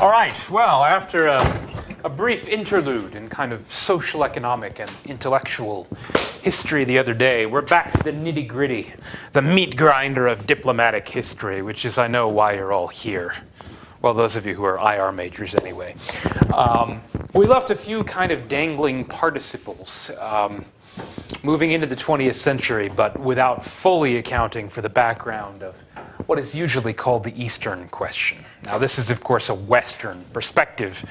All right, well, after a brief interlude in kind of social, economic, and intellectual history the other day, we're back to the nitty-gritty, the meat grinder of diplomatic history, which is, I know, why you're all here. Well, those of you who are IR majors anyway. We left a few kind of dangling participles moving into the 20th century, but without fully accounting for the background of what is usually called the Eastern question. Now, this is, of course, a Western perspective,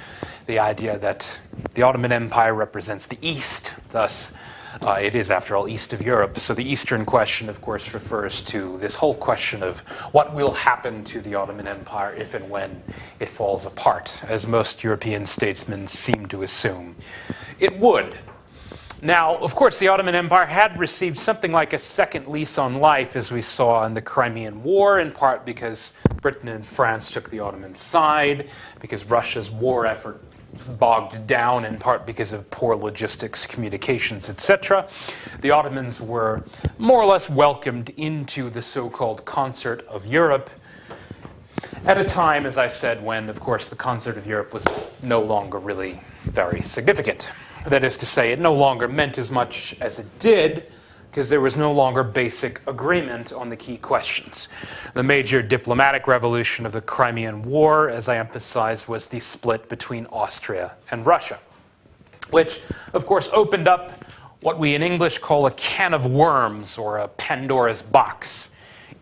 the idea that the Ottoman Empire represents the East, thus it is, after all, east of Europe. So the Eastern question, of course, refers to this whole question of what will happen to the Ottoman Empire if and when it falls apart, as most European statesmen seem to assume it would. Now, of course, the Ottoman Empire had received something like a second lease on life, as we saw in the Crimean War, in part because Britain and France took the Ottoman side, because Russia's war effort bogged down, in part because of poor logistics, communications, etc. The Ottomans were more or less welcomed into the so-called Concert of Europe at a time, as I said, when, of course, the Concert of Europe was no longer really very significant. That is to say, it no longer meant as much as it did because there was no longer basic agreement on the key questions. The major diplomatic revolution of the Crimean War, as I emphasized, was the split between Austria and Russia, which, of course, opened up what we in English call a can of worms or a Pandora's box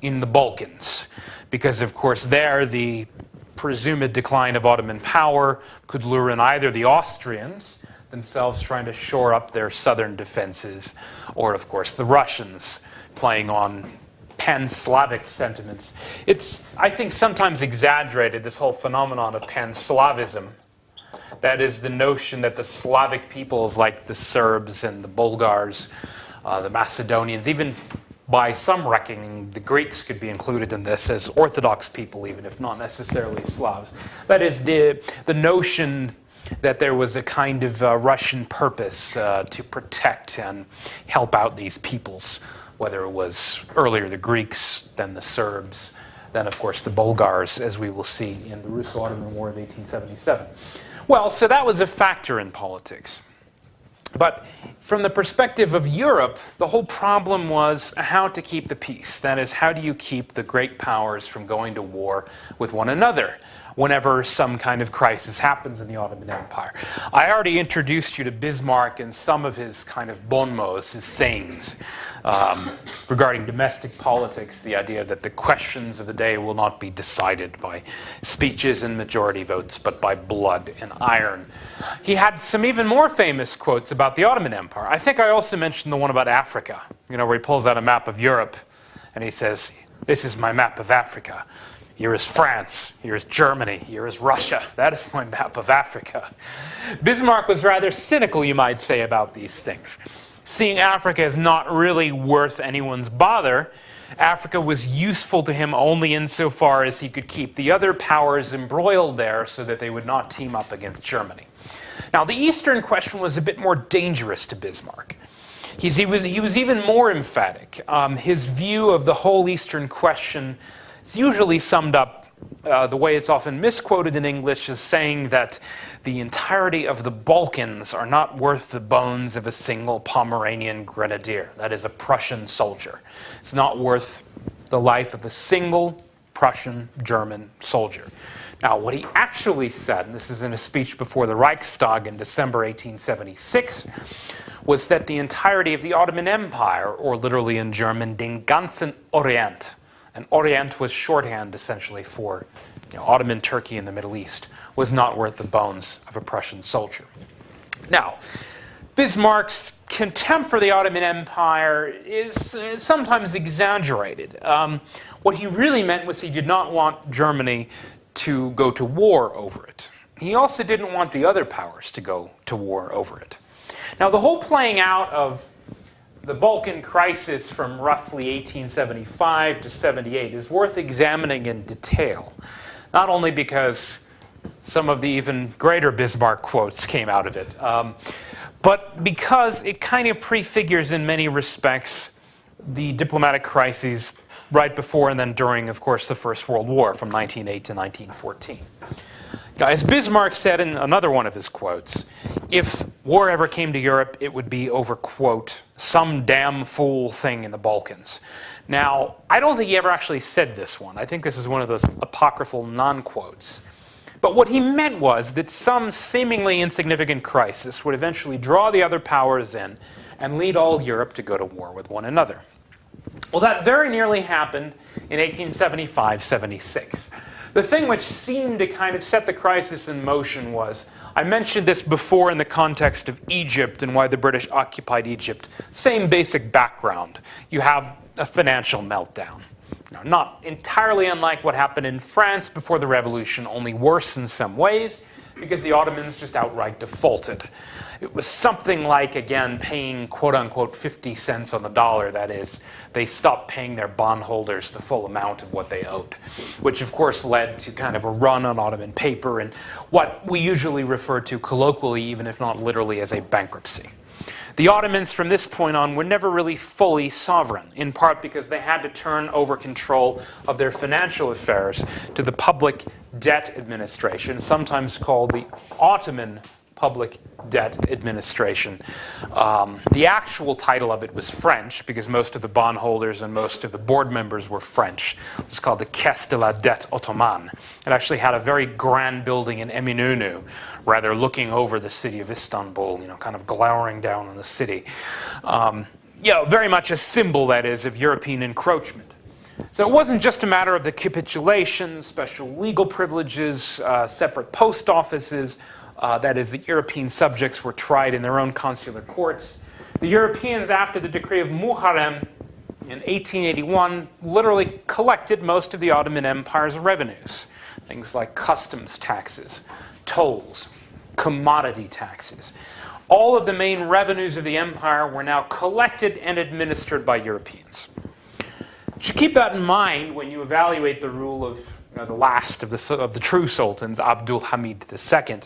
in the Balkans. Because, of course, there the presumed decline of Ottoman power could lure in either the Austrians, themselves trying to shore up their southern defenses, or, of course, the Russians playing on pan-Slavic sentiments. It's, I think, sometimes exaggerated, this whole phenomenon of pan-Slavism. That is the notion that the Slavic peoples, like the Serbs and the Bulgars, the Macedonians, even by some reckoning, the Greeks could be included in this as Orthodox people, even if not necessarily Slavs. That is the notion that there was a kind of Russian purpose to protect and help out these peoples, whether it was earlier the Greeks, then the Serbs, then, of course, the Bulgars, as we will see in the Russo-Ottoman War of 1877. Well, so that was a factor in politics. But from the perspective of Europe, the whole problem was how to keep the peace. That is, how do you keep the great powers from going to war with one another whenever some kind of crisis happens in the Ottoman Empire? I already introduced you to Bismarck and some of his kind of bon mots, his sayings, regarding domestic politics, the idea that the questions of the day will not be decided by speeches and majority votes, but by blood and iron. He had some even more famous quotes about the Ottoman Empire. I think I also mentioned the one about Africa, you know, where he pulls out a map of Europe and he says, "This is my map of Africa. Here is France, here is Germany, here is Russia. That is my map of Africa." Bismarck was rather cynical, you might say, about these things. Seeing Africa as not really worth anyone's bother, Africa was useful to him only insofar as he could keep the other powers embroiled there so that they would not team up against Germany. Now, the Eastern question was a bit more dangerous to Bismarck. He was even more emphatic. His view of the whole Eastern question is usually summed up the way it's often misquoted in English as saying that the entirety of the Balkans are not worth the bones of a single Pomeranian grenadier, that is, a Prussian soldier. It's not worth the life of a single Prussian German soldier. Now, what he actually said, and this is in a speech before the Reichstag in December 1876, was that the entirety of the Ottoman Empire, or literally in German, den ganzen Orient, and Orient was shorthand, essentially, for Ottoman Turkey in the Middle East, was not worth the bones of a Prussian soldier. Now, Bismarck's contempt for the Ottoman Empire is sometimes exaggerated. What he really meant was he did not want Germany to go to war over it. He also didn't want the other powers to go to war over it. Now, the whole playing out of the Balkan crisis from roughly 1875 to 78 is worth examining in detail, not only because some of the even greater Bismarck quotes came out of it, but because it kind of prefigures in many respects the diplomatic crises right before and then during, of course, the First World War from 1908 to 1914. Now, as Bismarck said in another one of his quotes, if war ever came to Europe, it would be over, quote, some damn fool thing in the Balkans. Now, I don't think he ever actually said this one. I think this is one of those apocryphal non-quotes. But what he meant was that some seemingly insignificant crisis would eventually draw the other powers in and lead all Europe to go to war with one another. Well, that very nearly happened in 1875-76. The thing which seemed to kind of set the crisis in motion was, I mentioned this before in the context of Egypt and why the British occupied Egypt. Same basic background. You have a financial meltdown. Now, not entirely unlike what happened in France before the revolution, only worse in some ways, because the Ottomans just outright defaulted. It was something like, again, paying quote-unquote 50 cents on the dollar. That is, they stopped paying their bondholders the full amount of what they owed, which of course led to kind of a run on Ottoman paper and what we usually refer to colloquially, even if not literally, as a bankruptcy. The Ottomans from this point on were never really fully sovereign, in part because they had to turn over control of their financial affairs to the Public Debt Administration, sometimes called the Ottoman Public Debt Administration. The actual title of it was French, because most of the bondholders and most of the board members were French. It was called the Caisse de la Dette Ottomane. It actually had a very grand building in Eminönü, rather looking over the city of Istanbul, kind of glowering down on the city. Very much a symbol, that is, of European encroachment. So it wasn't just a matter of the capitulation, special legal privileges, separate post offices. That is, the European subjects were tried in their own consular courts. The Europeans, after the decree of Muharrem in 1881, literally collected most of the Ottoman Empire's revenues. Things like customs taxes, tolls, commodity taxes. All of the main revenues of the empire were now collected and administered by Europeans. You should keep that in mind when you evaluate the rule of the last of the true sultans, Abdul Hamid II.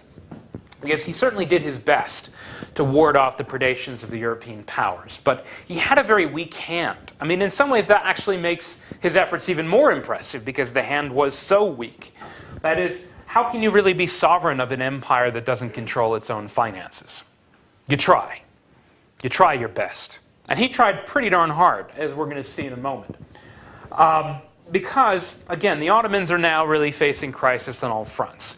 Because he certainly did his best to ward off the predations of the European powers. But he had a very weak hand. I mean, in some ways, that actually makes his efforts even more impressive, because the hand was so weak. That is, how can you really be sovereign of an empire that doesn't control its own finances? You try. You try your best. And he tried pretty darn hard, as we're going to see in a moment. Because, again, the Ottomans are now really facing crisis on all fronts.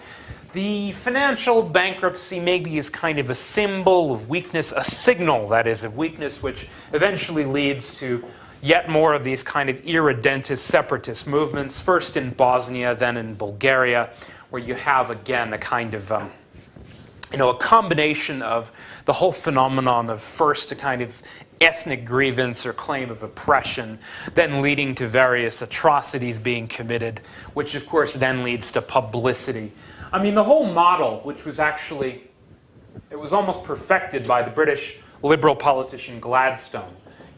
The financial bankruptcy maybe is kind of a symbol of weakness, a signal, that is, of weakness, which eventually leads to yet more of these kind of irredentist separatist movements, first in Bosnia, then in Bulgaria, where you have, again, a kind of, a combination of the whole phenomenon of first a kind of ethnic grievance or claim of oppression, then leading to various atrocities being committed, which of course then leads to publicity. I mean, the whole model, which was actually, it was almost perfected by the British liberal politician Gladstone.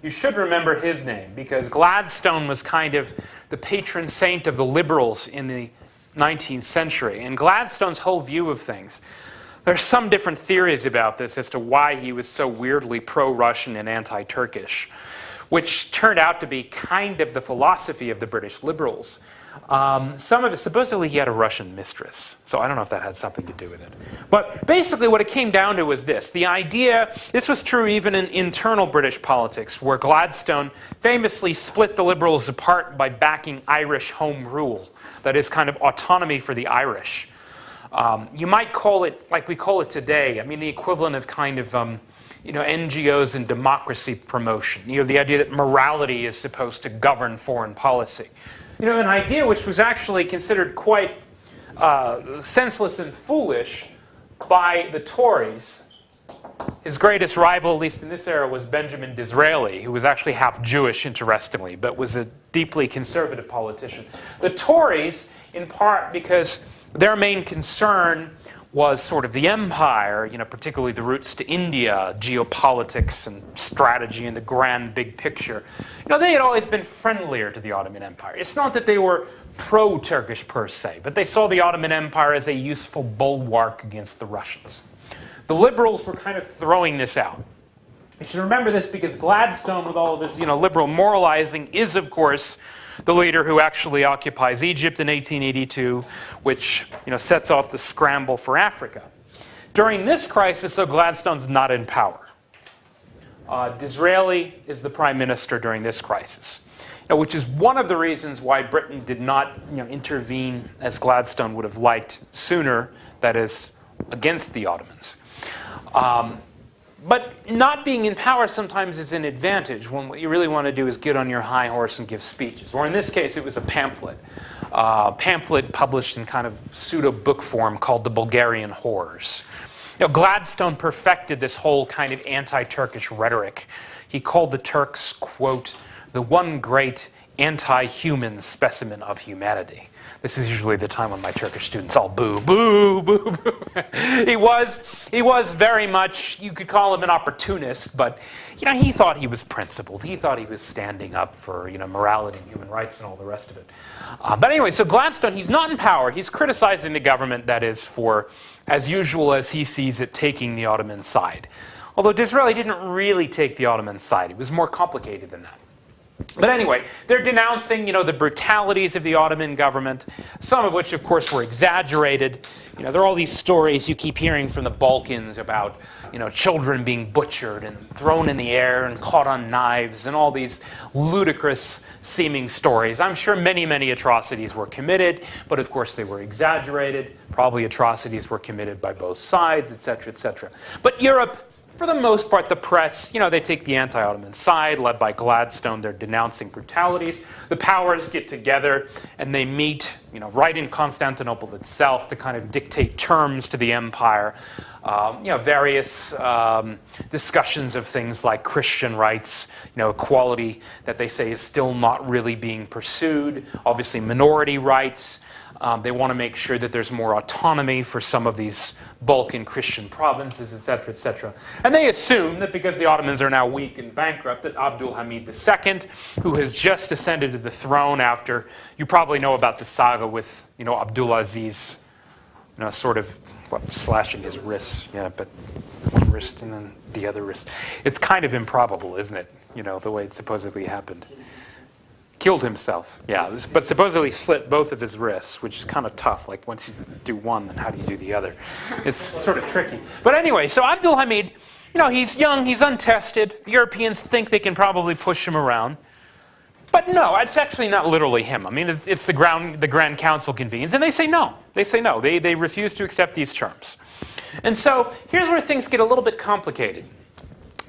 You should remember his name, because Gladstone was kind of the patron saint of the liberals in the 19th century. And Gladstone's whole view of things, there are some different theories about this as to why he was so weirdly pro-Russian and anti-Turkish, which turned out to be kind of the philosophy of the British liberals. Some of it, supposedly he had a Russian mistress, so I don't know if that had something to do with it. But basically what it came down to was this. The idea, this was true even in internal British politics, where Gladstone famously split the liberals apart by backing Irish home rule, that is, kind of autonomy for the Irish. You might call it, like we call it today, I mean the equivalent of kind of NGOs and democracy promotion. The idea that morality is supposed to govern foreign policy. An idea which was actually considered quite senseless and foolish by the Tories. His greatest rival, at least in this era, was Benjamin Disraeli, who was actually half Jewish, interestingly, but was a deeply conservative politician. The Tories, in part because their main concern was sort of the empire, particularly the routes to India, geopolitics and strategy and the grand big picture. They had always been friendlier to the Ottoman Empire. It's not that they were pro-Turkish per se, but they saw the Ottoman Empire as a useful bulwark against the Russians. The liberals were kind of throwing this out. You should remember this because Gladstone, with all of his liberal moralizing, is, of course, the leader who actually occupies Egypt in 1882, which sets off the scramble for Africa. During this crisis, though, Gladstone's not in power. Disraeli is the prime minister during this crisis, which is one of the reasons why Britain did not intervene as Gladstone would have liked sooner, that is, against the Ottomans. But not being in power sometimes is an advantage when what you really want to do is get on your high horse and give speeches. Or in this case, it was a pamphlet. Pamphlet published in kind of pseudo-book form called The Bulgarian Horrors. Gladstone perfected this whole kind of anti-Turkish rhetoric. He called the Turks, quote, the one great anti-human specimen of humanity. This is usually the time when my Turkish students all boo, boo, boo, boo. He was very much, you could call him an opportunist, but he thought he was principled. He thought he was standing up for morality and human rights and all the rest of it. But anyway, so Gladstone, he's not in power. He's criticizing the government, that is, for, as usual as he sees it, taking the Ottoman side. Although Disraeli didn't really take the Ottoman side. It was more complicated than that. But anyway, they're denouncing, the brutalities of the Ottoman government, some of which, of course, were exaggerated. There are all these stories you keep hearing from the Balkans about, children being butchered and thrown in the air and caught on knives and all these ludicrous-seeming stories. I'm sure many, many atrocities were committed, but of course they were exaggerated. Probably atrocities were committed by both sides, etc., etc. But Europe, for the most part, the press, they take the anti-Ottoman side, led by Gladstone. They're denouncing brutalities. The powers get together and they meet, right in Constantinople itself to kind of dictate terms to the empire. Various discussions of things like Christian rights, equality that they say is still not really being pursued. Obviously, minority rights. They want to make sure that there's more autonomy for some of these Balkan Christian provinces, etc., etc. And they assume that because the Ottomans are now weak and bankrupt, that Abdul Hamid II, who has just ascended to the throne after, you probably know about the saga with, Abdulaziz, sort of slashing his wrists, but one wrist and then the other wrist. It's kind of improbable, isn't it? The way it supposedly happened. Killed himself, yeah, but supposedly slit both of his wrists, which is kind of tough. Like once you do one, then how do you do the other? It's sort of tricky. But anyway, so Abdul Hamid, he's young, he's untested. Europeans think they can probably push him around. But no, it's actually not literally him. I mean, it's the Grand Council convenes, and they say no. They say no. They refuse to accept these terms. And so here's where things get a little bit complicated.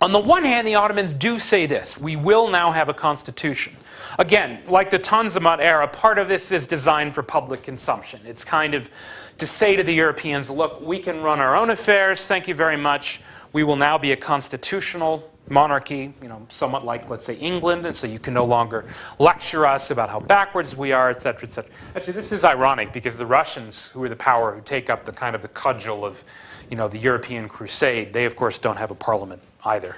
On the one hand, the Ottomans do say this: we will now have a constitution. Again, like the Tanzimat era, part of this is designed for public consumption. It's kind of to say to the Europeans, look, we can run our own affairs, thank you very much. We will now be a constitutional monarchy, somewhat like, let's say, England, and so you can no longer lecture us about how backwards we are, etc., etc. Actually, this is ironic because the Russians, who are the power who take up the kind of the cudgel of, the European crusade, they, of course, don't have a parliament either,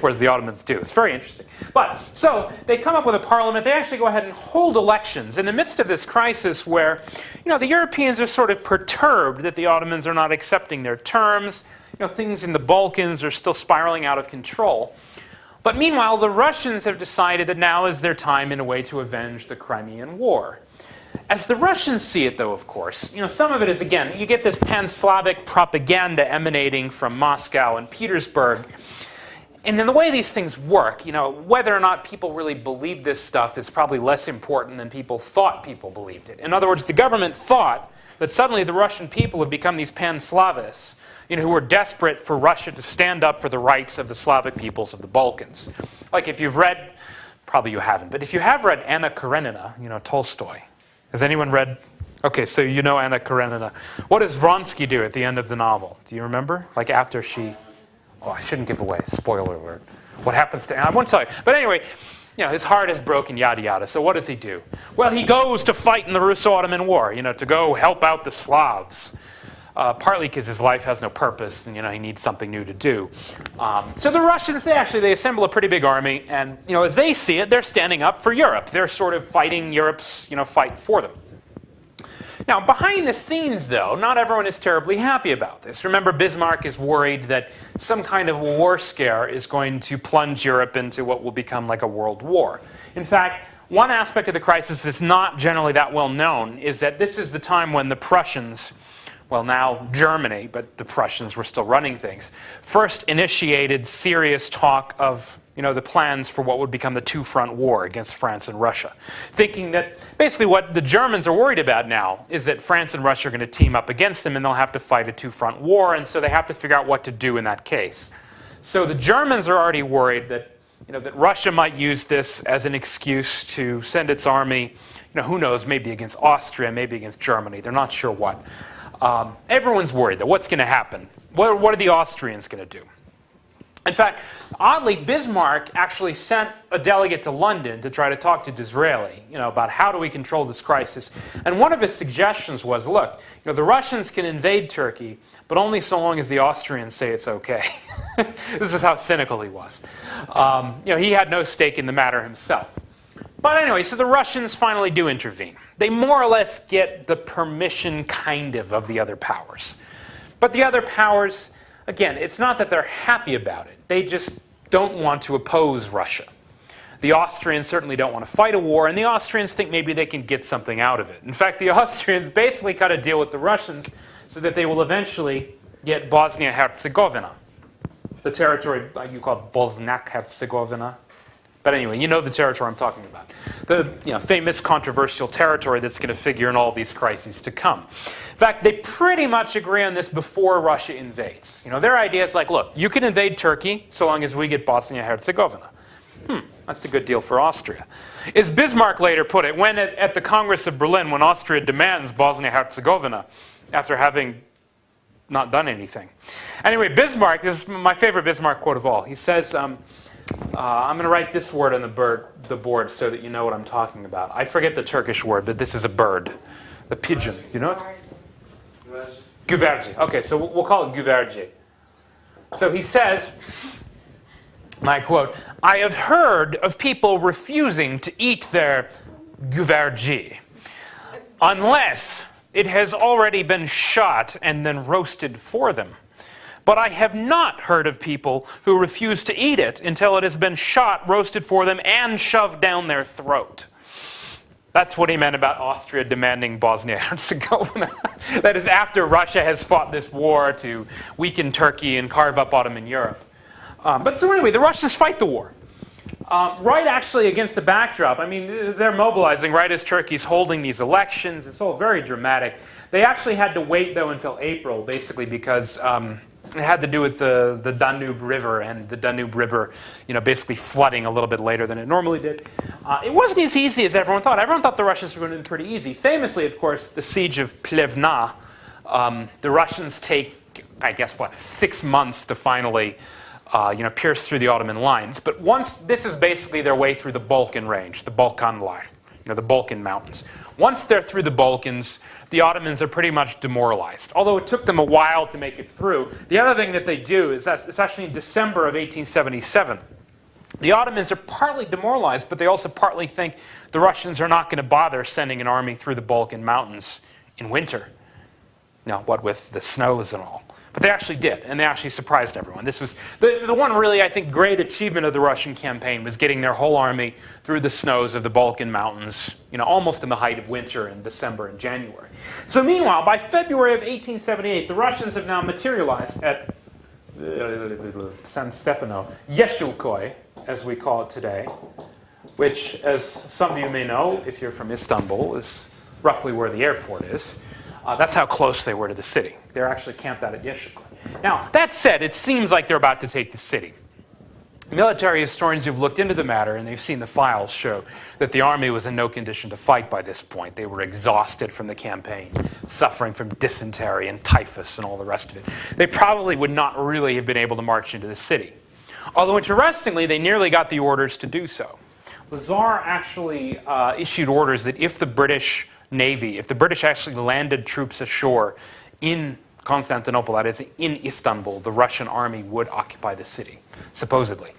whereas the Ottomans do. It's very interesting. But, so, they come up with a parliament. They actually go ahead and hold elections in the midst of this crisis where, the Europeans are sort of perturbed that the Ottomans are not accepting their terms. Things in the Balkans are still spiraling out of control. But meanwhile, the Russians have decided that now is their time in a way to avenge the Crimean War. As the Russians see it, though, of course, some of it is, again, you get this pan-Slavic propaganda emanating from Moscow and Petersburg. And in the way these things work, whether or not people really believe this stuff is probably less important than people thought people believed it. In other words, the government thought that suddenly the Russian people have become these pan-Slavists, who were desperate for Russia to stand up for the rights of the Slavic peoples of the Balkans. Like if you've read, probably you haven't, but if you have read Anna Karenina, Tolstoy. Has anyone read? Okay, so you know Anna Karenina. What does Vronsky do at the end of the novel? Do you remember? Like after she... Oh, I shouldn't give away. Spoiler alert. What happens to Anna? I won't tell you. But anyway, his heart is broken, yada, yada. So what does he do? Well, he goes to fight in the Russo-Ottoman War, to go help out the Slavs. Partly because his life has no purpose and, he needs something new to do. So the Russians, they assemble a pretty big army. And, as they see it, they're standing up for Europe. They're sort of fighting Europe's, fight for them. Now, behind the scenes, though, not everyone is terribly happy about this. Remember, Bismarck is worried that some kind of war scare is going to plunge Europe into what will become like a world war. In fact, one aspect of the crisis that's not generally that well known is that this is the time when the Prussians, well, now Germany, but the Prussians were still running things, first initiated serious talk of the plans for what would become the two-front war against France and Russia, thinking that basically what the Germans are worried about now is that France and Russia are going to team up against them and they'll have to fight a two-front war, and so they have to figure out what to do in that case. So the Germans are already worried that, that Russia might use this as an excuse to send its army, who knows, maybe against Austria, maybe against Germany. They're not sure what. Everyone's worried that what's going to happen? What are the Austrians going to do? In fact, oddly, Bismarck actually sent a delegate to London to try to talk to Disraeli, about how do we control this crisis. And one of his suggestions was, look, the Russians can invade Turkey, but only so long as the Austrians say it's okay. This is how cynical he was. He had no stake in the matter himself. But anyway, so the Russians finally do intervene. They more or less get the permission, kind of the other powers. But the other powers, again, it's not that they're happy about it. They just don't want to oppose Russia. The Austrians certainly don't want to fight a war, and the Austrians think maybe they can get something out of it. In fact, the Austrians basically cut a deal with the Russians so that they will eventually get Bosnia-Herzegovina, the territory you call Bosnia-Herzegovina. But anyway, you know the territory I'm talking about. The famous controversial territory that's going to figure in all these crises to come. In fact, they pretty much agree on this before Russia invades. Their idea is like, look, you can invade Turkey so long as we get Bosnia-Herzegovina. That's a good deal for Austria. As Bismarck later put it, when at the Congress of Berlin, when Austria demands Bosnia-Herzegovina after having not done anything. Anyway, Bismarck, this is my favorite Bismarck quote of all. He says, I'm going to write this word on the board so that you know what I'm talking about. I forget the Turkish word, but this is a bird. The pigeon. You know it? Güvercin. Okay, so we'll call it güvercin. So he says, and I quote, I have heard of people refusing to eat their güvercin unless it has already been shot and then roasted for them. But I have not heard of people who refuse to eat it until it has been shot, roasted for them, and shoved down their throat. That's what he meant about Austria demanding Bosnia-Herzegovina. That is, after Russia has fought this war to weaken Turkey and carve up Ottoman Europe. But so anyway, the Russians fight the war. Right actually against the backdrop. I mean, they're mobilizing right as Turkey's holding these elections. It's all very dramatic. They actually had to wait, though, until April, basically, because it had to do with the Danube River, and the Danube River, basically flooding a little bit later than it normally did. It wasn't as easy as everyone thought. Everyone thought the Russians were going to be pretty easy. Famously, of course, the siege of Plevna. The Russians take, I guess, 6 months to finally, pierce through the Ottoman lines. But once this is basically their way through the Balkan range, the Balkanlar, the Balkan mountains. Once they're through the Balkans, the Ottomans are pretty much demoralized. Although it took them a while to make it through. The other thing that they do is that it's actually in December of 1877. The Ottomans are partly demoralized, but they also partly think the Russians are not going to bother sending an army through the Balkan mountains in winter. Now, what with the snows and all. But they actually did, and they actually surprised everyone. This was the one really, I think, great achievement of the Russian campaign was getting their whole army through the snows of the Balkan mountains, almost in the height of winter in December and January. So meanwhile, by February of 1878, the Russians have now materialized at San Stefano, Yeşilköy, as we call it today, which, as some of you may know, if you're from Istanbul, is roughly where the airport is. That's how close they were to the city. They're actually camped out at Yeşilköy. Now, that said, it seems like they're about to take the city. Military historians who've looked into the matter and they've seen the files show that the army was in no condition to fight by this point. They were exhausted from the campaign, suffering from dysentery and typhus and all the rest of it. They probably would not really have been able to march into the city. Although, interestingly, they nearly got the orders to do so. The Tsar actually issued orders that if the British Navy, if the British actually landed troops ashore in Constantinople, that is, in Istanbul, the Russian army would occupy the city, supposedly.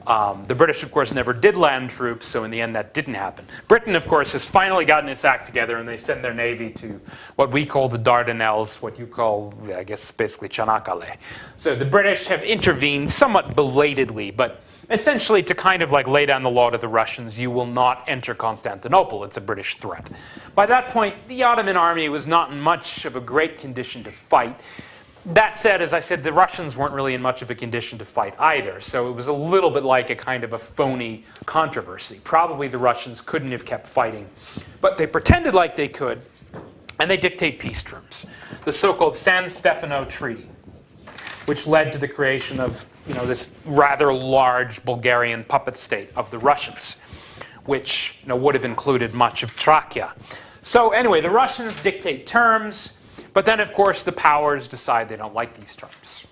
The British, of course, never did land troops, so in the end that didn't happen. Britain, of course, has finally gotten its act together, and they send their navy to what we call the Dardanelles, what you call, I guess, basically Çanakkale. So the British have intervened somewhat belatedly, but essentially to kind of like lay down the law to the Russians, you will not enter Constantinople. It's a British threat. By that point, the Ottoman army was not in much of a great condition to fight. That said, as I said, the Russians weren't really in much of a condition to fight either, so it was a little bit like a kind of a phony controversy. Probably the Russians couldn't have kept fighting, but they pretended like they could, and they dictate peace terms. The so-called San Stefano Treaty, which led to the creation of this rather large Bulgarian puppet state of the Russians, which would have included much of Trachea. So anyway, the Russians dictate terms. But then, of course, the powers decide they don't like these terms.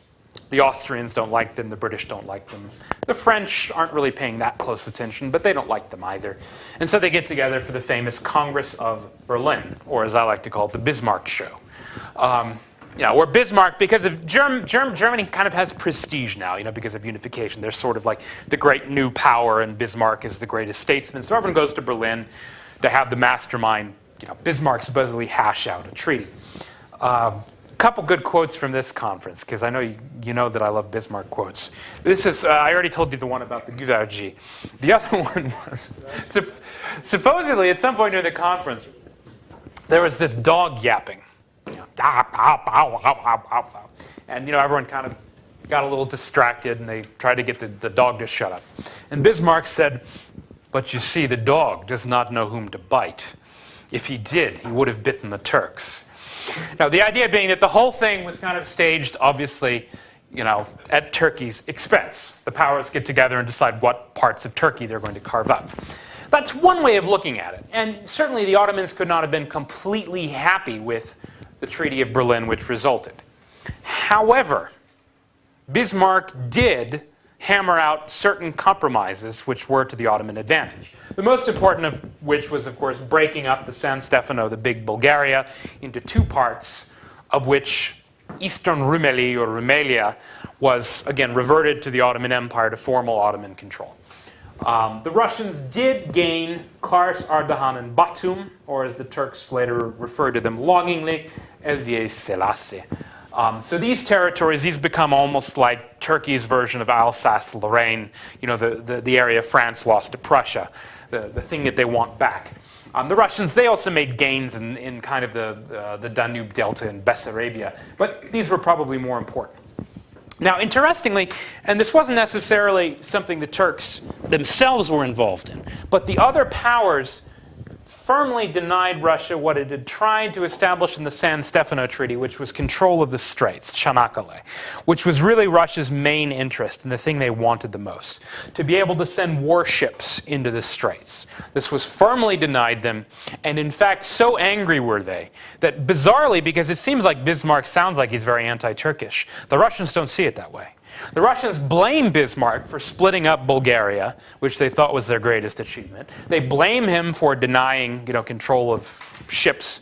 The Austrians don't like them. The British don't like them. The French aren't really paying that close attention, but they don't like them either. And so they get together for the famous Congress of Berlin, or as I like to call it, the Bismarck Show. Where Bismarck, because of Germany kind of has prestige now, because of unification. They're sort of like the great new power, and Bismarck is the greatest statesman. So everyone goes to Berlin to have the mastermind, Bismarck supposedly hash out a treaty. A couple good quotes from this conference, because I know you know that I love Bismarck quotes. This is, I already told you the one about the Gouvergy. The other one was, supposedly at some point during the conference, there was this dog yapping. And everyone kind of got a little distracted, and they tried to get the dog to shut up. And Bismarck said, "But you see, the dog does not know whom to bite. If he did, he would have bitten the Turks." Now, the idea being that the whole thing was kind of staged, obviously, at Turkey's expense. The powers get together and decide what parts of Turkey they're going to carve up. That's one way of looking at it. And certainly the Ottomans could not have been completely happy with the Treaty of Berlin, which resulted. However, Bismarck did hammer out certain compromises which were to the Ottoman advantage. The most important of which was, of course, breaking up the San Stefano, the big Bulgaria, into two parts, of which Eastern Rumeli or Rumelia was, again, reverted to the Ottoman Empire to formal Ottoman control. The Russians did gain Kars, Ardahan, and Batum, or as the Turks later referred to them longingly, Elviye Selassie. So these territories, these become almost like Turkey's version of Alsace-Lorraine, the area France lost to Prussia, the thing that they want back. The Russians, they also made gains in kind of the Danube Delta and Bessarabia, but these were probably more important. Now, interestingly, and this wasn't necessarily something the Turks themselves were involved in, but the other powers firmly denied Russia what it had tried to establish in the San Stefano Treaty, which was control of the straits, Çanakkale, which was really Russia's main interest and the thing they wanted the most, to be able to send warships into the straits. This was firmly denied them, and in fact, so angry were they that bizarrely, because it seems like Bismarck sounds like he's very anti-Turkish, the Russians don't see it that way. The Russians blame Bismarck for splitting up Bulgaria, which they thought was their greatest achievement. They blame him for denying, control of ships.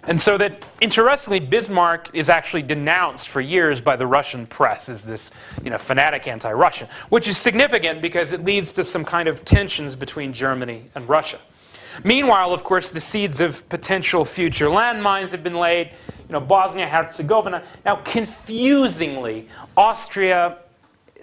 And so that, interestingly, Bismarck is actually denounced for years by the Russian press as this, fanatic anti-Russian, which is significant because it leads to some kind of tensions between Germany and Russia. Meanwhile, of course, the seeds of potential future landmines have been laid. Bosnia-Herzegovina. Now, confusingly, Austria,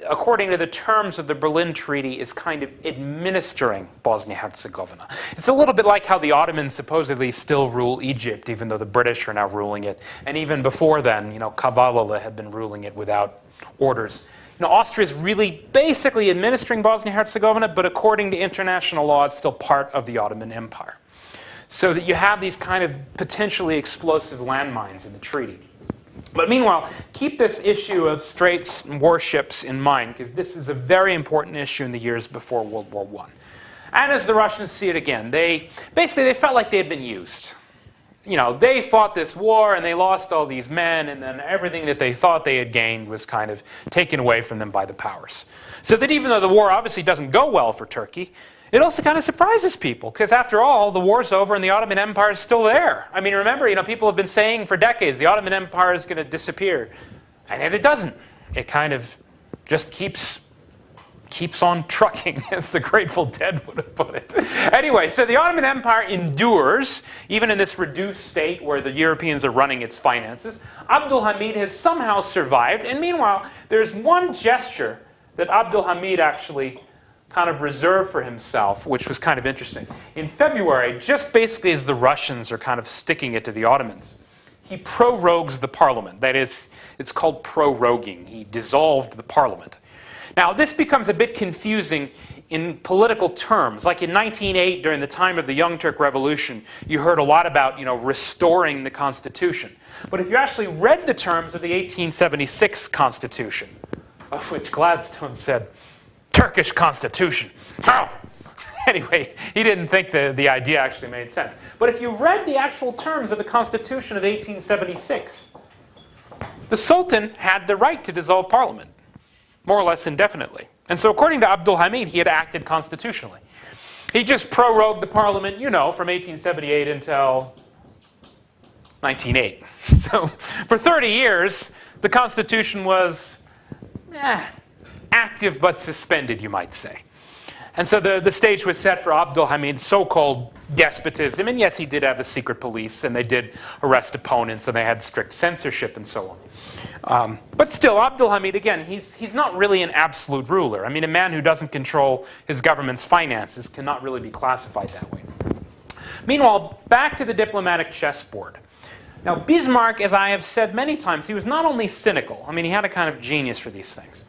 according to the terms of the Berlin Treaty, is kind of administering Bosnia-Herzegovina. It's a little bit like how the Ottomans supposedly still rule Egypt, even though the British are now ruling it. And even before then, Kavalala had been ruling it without orders. Austria is really basically administering Bosnia-Herzegovina, but according to international law, it's still part of the Ottoman Empire. So that you have these kind of potentially explosive landmines in the treaty. But meanwhile, keep this issue of straits and warships in mind, because this is a very important issue in the years before World War I. And as the Russians see it again, they felt like they had been used. They fought this war and they lost all these men, and then everything that they thought they had gained was kind of taken away from them by the powers. So that even though the war obviously doesn't go well for Turkey, it also kind of surprises people, because after all, the war's over and the Ottoman Empire is still there. I mean, remember, people have been saying for decades the Ottoman Empire is going to disappear, and yet it doesn't. It kind of just keeps keeps on trucking, as the Grateful Dead would have put it. Anyway, so the Ottoman Empire endures, even in this reduced state where the Europeans are running its finances. Abdul Hamid has somehow survived, and meanwhile, there's one gesture that Abdul Hamid actually kind of reserved for himself, which was kind of interesting. In February, just basically as the Russians are kind of sticking it to the Ottomans, he prorogues the parliament. That is, it's called proroguing. He dissolved the parliament. Now, this becomes a bit confusing in political terms. Like in 1908, during the time of the Young Turk Revolution, you heard a lot about, restoring the Constitution. But if you actually read the terms of the 1876 Constitution, of which Gladstone said, Turkish Constitution. Oh. Anyway, he didn't think the idea actually made sense. But if you read the actual terms of the Constitution of 1876, the Sultan had the right to dissolve Parliament, more or less indefinitely. And so according to Abdul Hamid, he had acted constitutionally. He just prorogued the Parliament, from 1878 until 1908. So for 30 years, the Constitution was active but suspended, you might say. And so the stage was set for Abdul Hamid's so-called despotism. And yes, he did have a secret police, and they did arrest opponents, and they had strict censorship and so on. But still, Abdul Hamid, again, he's not really an absolute ruler. I mean, a man who doesn't control his government's finances cannot really be classified that way. Meanwhile, back to the diplomatic chessboard. Now, Bismarck, as I have said many times, he was not only cynical. I mean, he had a kind of genius for these things.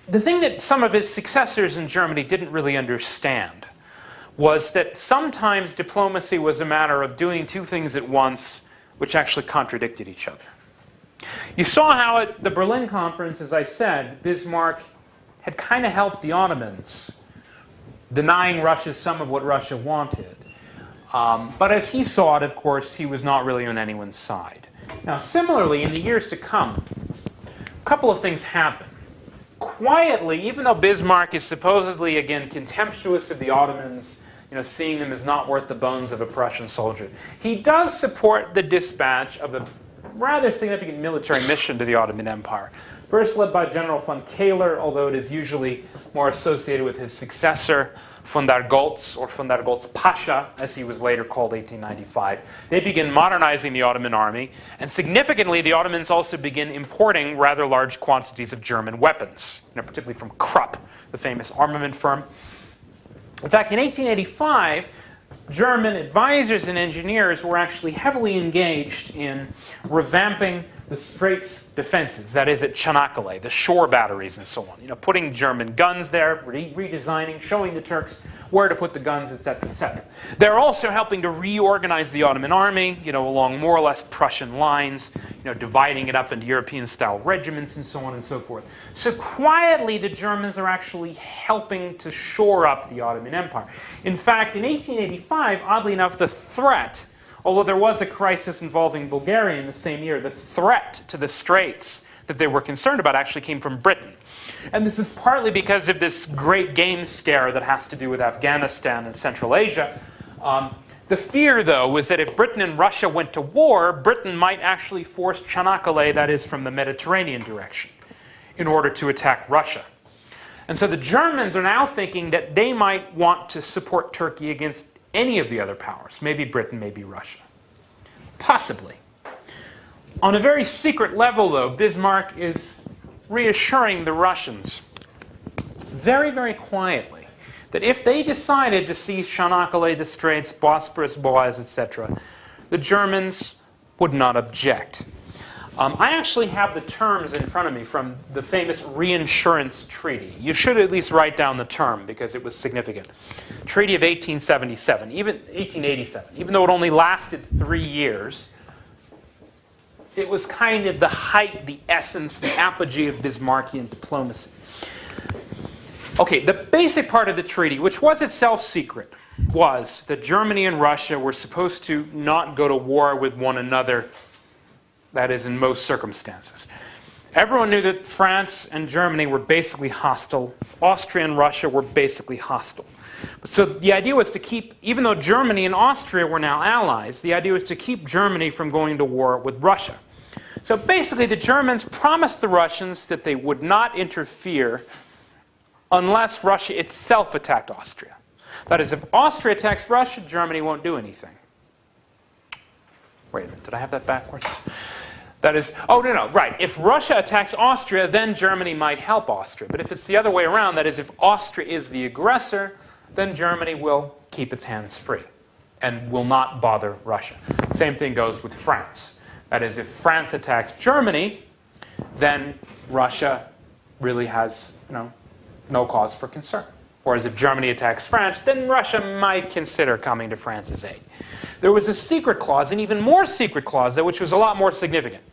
The thing that some of his successors in Germany didn't really understand was that sometimes diplomacy was a matter of doing two things at once which actually contradicted each other. You saw how at the Berlin Conference, as I said, Bismarck had kind of helped the Ottomans, denying Russia some of what Russia wanted. But as he saw it, of course, he was not really on anyone's side. Now, similarly, in the years to come, a couple of things happen. Quietly, even though Bismarck is supposedly, again, contemptuous of the Ottomans, seeing them as not worth the bones of a Prussian soldier, he does support the dispatch of a rather significant military mission to the Ottoman Empire. First led by General von Kahler, although it is usually more associated with his successor, von der Goltz, or von der Goltz Pasha, as he was later called, 1895. They begin modernizing the Ottoman army, and significantly, the Ottomans also begin importing rather large quantities of German weapons, particularly from Krupp, the famous armament firm. In fact, in 1885, German advisors and engineers were actually heavily engaged in revamping the Straits defenses, that is at Çanakkale, the shore batteries and so on. Putting German guns there, redesigning, showing the Turks where to put the guns, etc., etc. They're also helping to reorganize the Ottoman army, along more or less Prussian lines, dividing it up into European-style regiments and so on and so forth. So quietly, the Germans are actually helping to shore up the Ottoman Empire. In fact, in 1885, oddly enough, the threat, although there was a crisis involving Bulgaria in the same year, the threat to the Straits that they were concerned about actually came from Britain. And this is partly because of this great game scare that has to do with Afghanistan and Central Asia. The fear, though, was that if Britain and Russia went to war, Britain might actually force Çanakkale, that is from the Mediterranean direction, in order to attack Russia. And so the Germans are now thinking that they might want to support Turkey against any of the other powers, maybe Britain, maybe Russia. Possibly. On a very secret level, though, Bismarck is reassuring the Russians very, very quietly that if they decided to seize Çanakkale, the Straits, Bosporus, Boğaz, etc., the Germans would not object. I actually have the terms in front of me from the famous Reinsurance Treaty. You should at least write down the term because it was significant. Treaty of 1877, even 1887. Even though it only lasted 3 years, it was kind of the height, the essence, the apogee of Bismarckian diplomacy. Okay, the basic part of the treaty, which was itself secret, was that Germany and Russia were supposed to not go to war with one another. That is, in most circumstances. Everyone knew that France and Germany were basically hostile. Austria and Russia were basically hostile. So the idea was to keep, even though Germany and Austria were now allies, the idea was to keep Germany from going to war with Russia. So basically the Germans promised the Russians that they would not interfere unless Russia itself attacked Austria. That is, if Austria attacks Russia, Germany won't do anything. Wait a minute, did I have that backwards? That is, oh, no, right. If Russia attacks Austria, then Germany might help Austria. But if it's the other way around, that is, if Austria is the aggressor, then Germany will keep its hands free and will not bother Russia. Same thing goes with France. That is, if France attacks Germany, then Russia really has no cause for concern. Whereas if Germany attacks France, then Russia might consider coming to France's aid. There was a secret clause, an even more secret clause, which was a lot more significant.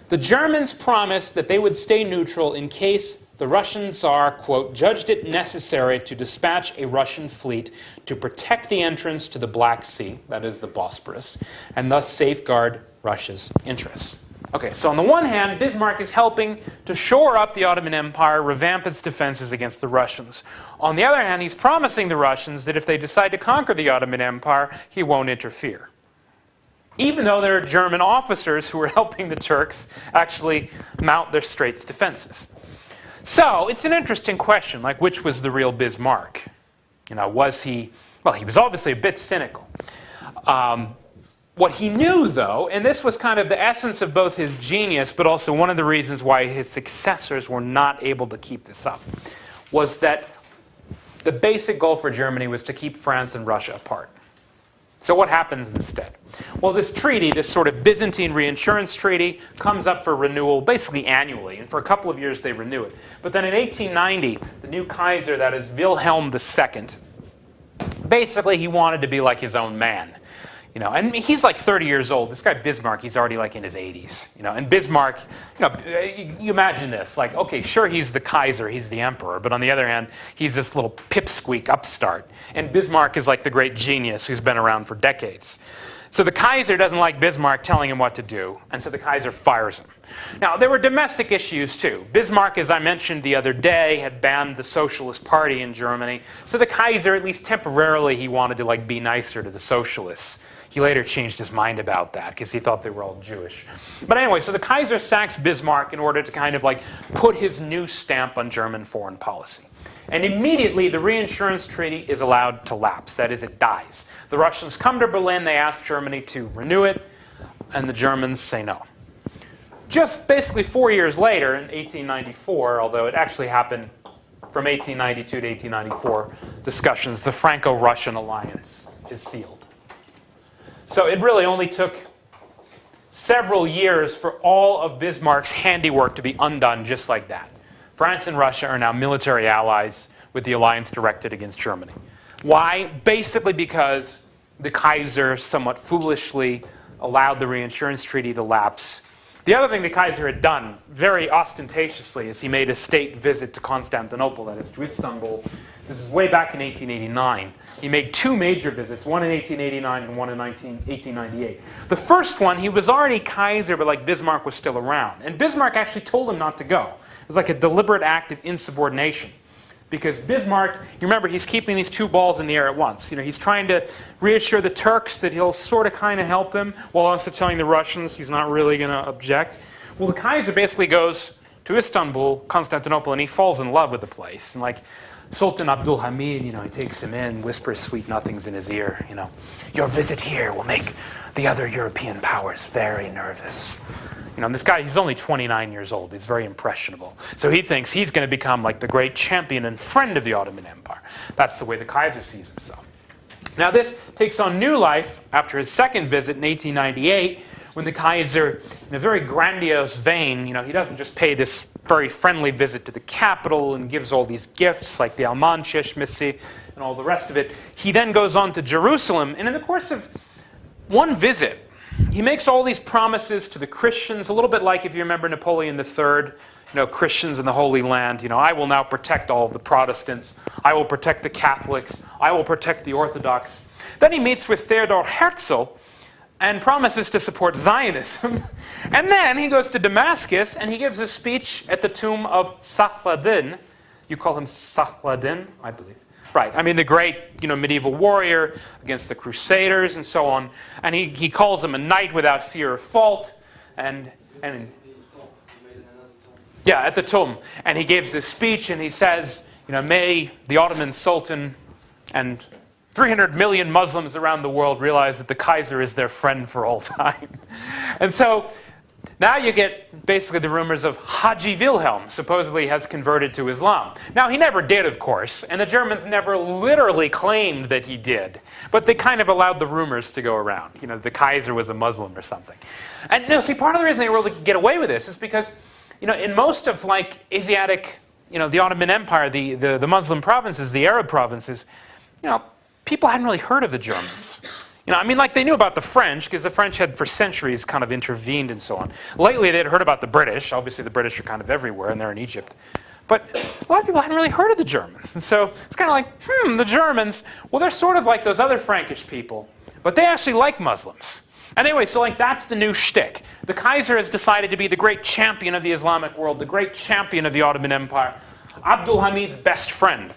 The Germans promised that they would stay neutral in case the Russian Tsar, quote, judged it necessary to dispatch a Russian fleet to protect the entrance to the Black Sea, that is the Bosporus, and thus safeguard Russia's interests. Okay, so on the one hand, Bismarck is helping to shore up the Ottoman Empire, revamp its defenses against the Russians. On the other hand, he's promising the Russians that if they decide to conquer the Ottoman Empire, he won't interfere. Even though there are German officers who are helping the Turks actually mount their Straits defenses. So, it's an interesting question, like which was the real Bismarck? Was he, well, he was obviously a bit cynical. What he knew, though, and this was kind of the essence of both his genius, but also one of the reasons why his successors were not able to keep this up, was that the basic goal for Germany was to keep France and Russia apart. So what happens instead? Well, this treaty, this sort of Byzantine reinsurance treaty, comes up for renewal basically annually, and for a couple of years they renew it. But then in 1890, the new Kaiser, that is Wilhelm II, basically he wanted to be like his own man. And he's like 30 years old. This guy Bismarck, he's already like in his 80s. And Bismarck, you imagine this. Like, okay, sure, he's the Kaiser, he's the emperor. But on the other hand, he's this little pipsqueak upstart. And Bismarck is like the great genius who's been around for decades. So the Kaiser doesn't like Bismarck telling him what to do. And so the Kaiser fires him. Now, there were domestic issues, too. Bismarck, as I mentioned the other day, had banned the Socialist Party in Germany. So the Kaiser, at least temporarily, he wanted to be nicer to the socialists. He later changed his mind about that because he thought they were all Jewish. But anyway, so the Kaiser sacks Bismarck in order to kind of put his new stamp on German foreign policy. And immediately the reinsurance treaty is allowed to lapse. That is, it dies. The Russians come to Berlin, they ask Germany to renew it, and the Germans say no. Just basically 4 years later, in 1894, although it actually happened from 1892 to 1894, discussions, the Franco-Russian alliance is sealed. So it really only took several years for all of Bismarck's handiwork to be undone just like that. France and Russia are now military allies with the alliance directed against Germany. Why? Basically because the Kaiser somewhat foolishly allowed the reinsurance treaty to lapse. The other thing the Kaiser had done, very ostentatiously, is he made a state visit to Constantinople, that is to Istanbul. This is way back in 1889. He made two major visits, one in 1889 and one in 1898. The first one, he was already Kaiser, but Bismarck was still around. And Bismarck actually told him not to go. It was like a deliberate act of insubordination. Because Bismarck, you remember, he's keeping these two balls in the air at once. He's trying to reassure the Turks that he'll sort of kind of help them, while also telling the Russians he's not really going to object. Well, the Kaiser basically goes to Istanbul, Constantinople, and he falls in love with the place. And Sultan Abdul Hamid, he takes him in, whispers sweet nothings in his ear. Your visit here will make the other European powers very nervous. And this guy, he's only 29 years old. He's very impressionable. So he thinks he's going to become the great champion and friend of the Ottoman Empire. That's the way the Kaiser sees himself. Now this takes on new life after his second visit in 1898, when the Kaiser, in a very grandiose vein, he doesn't just pay this very friendly visit to the capital and gives all these gifts like the Alman-Çeşmesi and all the rest of it. He then goes on to Jerusalem, and in the course of one visit, he makes all these promises to the Christians, a little bit like if you remember Napoleon III, Christians in the Holy Land. I will now protect all of the Protestants. I will protect the Catholics. I will protect the Orthodox. Then he meets with Theodor Herzl and promises to support Zionism. And then he goes to Damascus and he gives a speech at the tomb of Saladin. You call him Saladin, I believe. Right, the great medieval warrior against the Crusaders and so on. And he calls him a knight without fear of fault. And Yeah, at the Tuchman. And he gives this speech and he says, may the Ottoman Sultan and 300 million Muslims around the world realize that the Kaiser is their friend for all time. And so now you get basically the rumors of Haji Wilhelm supposedly has converted to Islam. Now, he never did, of course, and the Germans never literally claimed that he did. But they kind of allowed the rumors to go around. The Kaiser was a Muslim or something. And see, part of the reason they were able to get away with this is because, in most of Asiatic, the Ottoman Empire, the Muslim provinces, the Arab provinces, people hadn't really heard of the Germans. They knew about the French, because the French had for centuries kind of intervened and so on. Lately, they'd heard about the British. Obviously, the British are kind of everywhere, and they're in Egypt. But a lot of people hadn't really heard of the Germans. And so it's kind of like, the Germans, well, they're sort of like those other Frankish people, but they actually like Muslims. And anyway, so that's the new shtick. The Kaiser has decided to be the great champion of the Islamic world, the great champion of the Ottoman Empire, Abdul Hamid's best friend.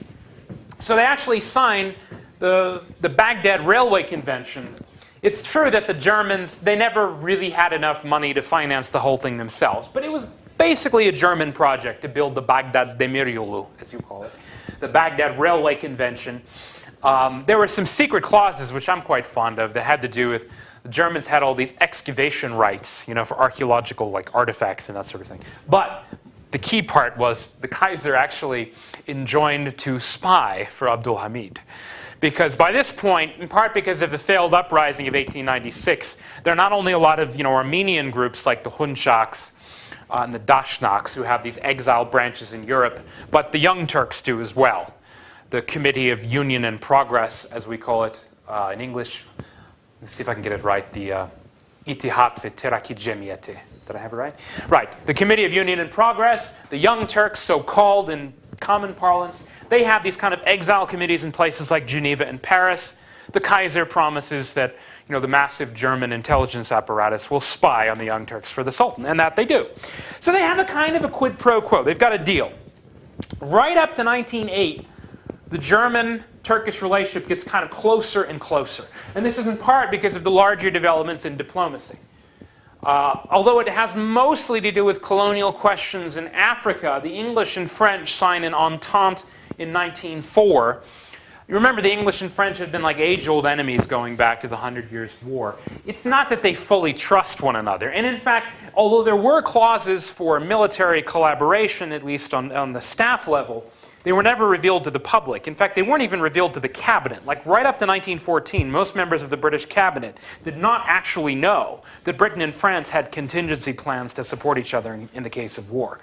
So they actually signed the Baghdad Railway Convention. It's true that the Germans, they never really had enough money to finance the whole thing themselves, but it was basically a German project to build the Baghdad Demiryolu, as you call it, the Baghdad Railway Convention. There were some secret clauses, which I'm quite fond of, that had to do with the Germans had all these excavation rights, for archaeological artifacts and that sort of thing. But the key part was the Kaiser actually enjoined to spy for Abdul Hamid. Because by this point, in part because of the failed uprising of 1896, there are not only a lot of Armenian groups like the Hunchaks and the Dashnaks who have these exiled branches in Europe, but the Young Turks do as well. The Committee of Union and Progress, as we call it in English. Let's see if I can get it right. The Itihat Veteraki Cemiyeti. Did I have it right? Right. The Committee of Union and Progress, the Young Turks, so-called in common parlance, they have these kind of exile committees in places like Geneva and Paris. The Kaiser promises that the massive German intelligence apparatus will spy on the Young Turks for the Sultan, and that they do. So they have a kind of a quid pro quo. They've got a deal. Right up to 1908, the German-Turkish relationship gets kind of closer and closer. And this is in part because of the larger developments in diplomacy. Although it has mostly to do with colonial questions in Africa, the English and French sign an entente in 1904. You remember the English and French had been like age-old enemies going back to the 100 Years' War. It's not that they fully trust one another. And in fact, although there were clauses for military collaboration, at least on the staff level, they were never revealed to the public. In fact, they weren't even revealed to the cabinet. Like right up to 1914, most members of the British cabinet did not actually know that Britain and France had contingency plans to support each other in the case of war.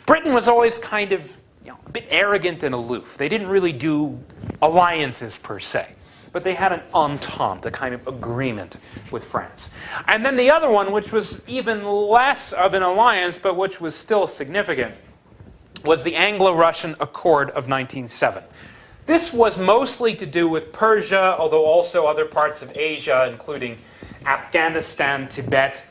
Britain was always kind of a bit arrogant and aloof. They didn't really do alliances per se. But they had an entente, a kind of agreement with France. And then the other one, which was even less of an alliance, but which was still significant, was the Anglo-Russian Accord of 1907. This was mostly to do with Persia, although also other parts of Asia, including Afghanistan, Tibet,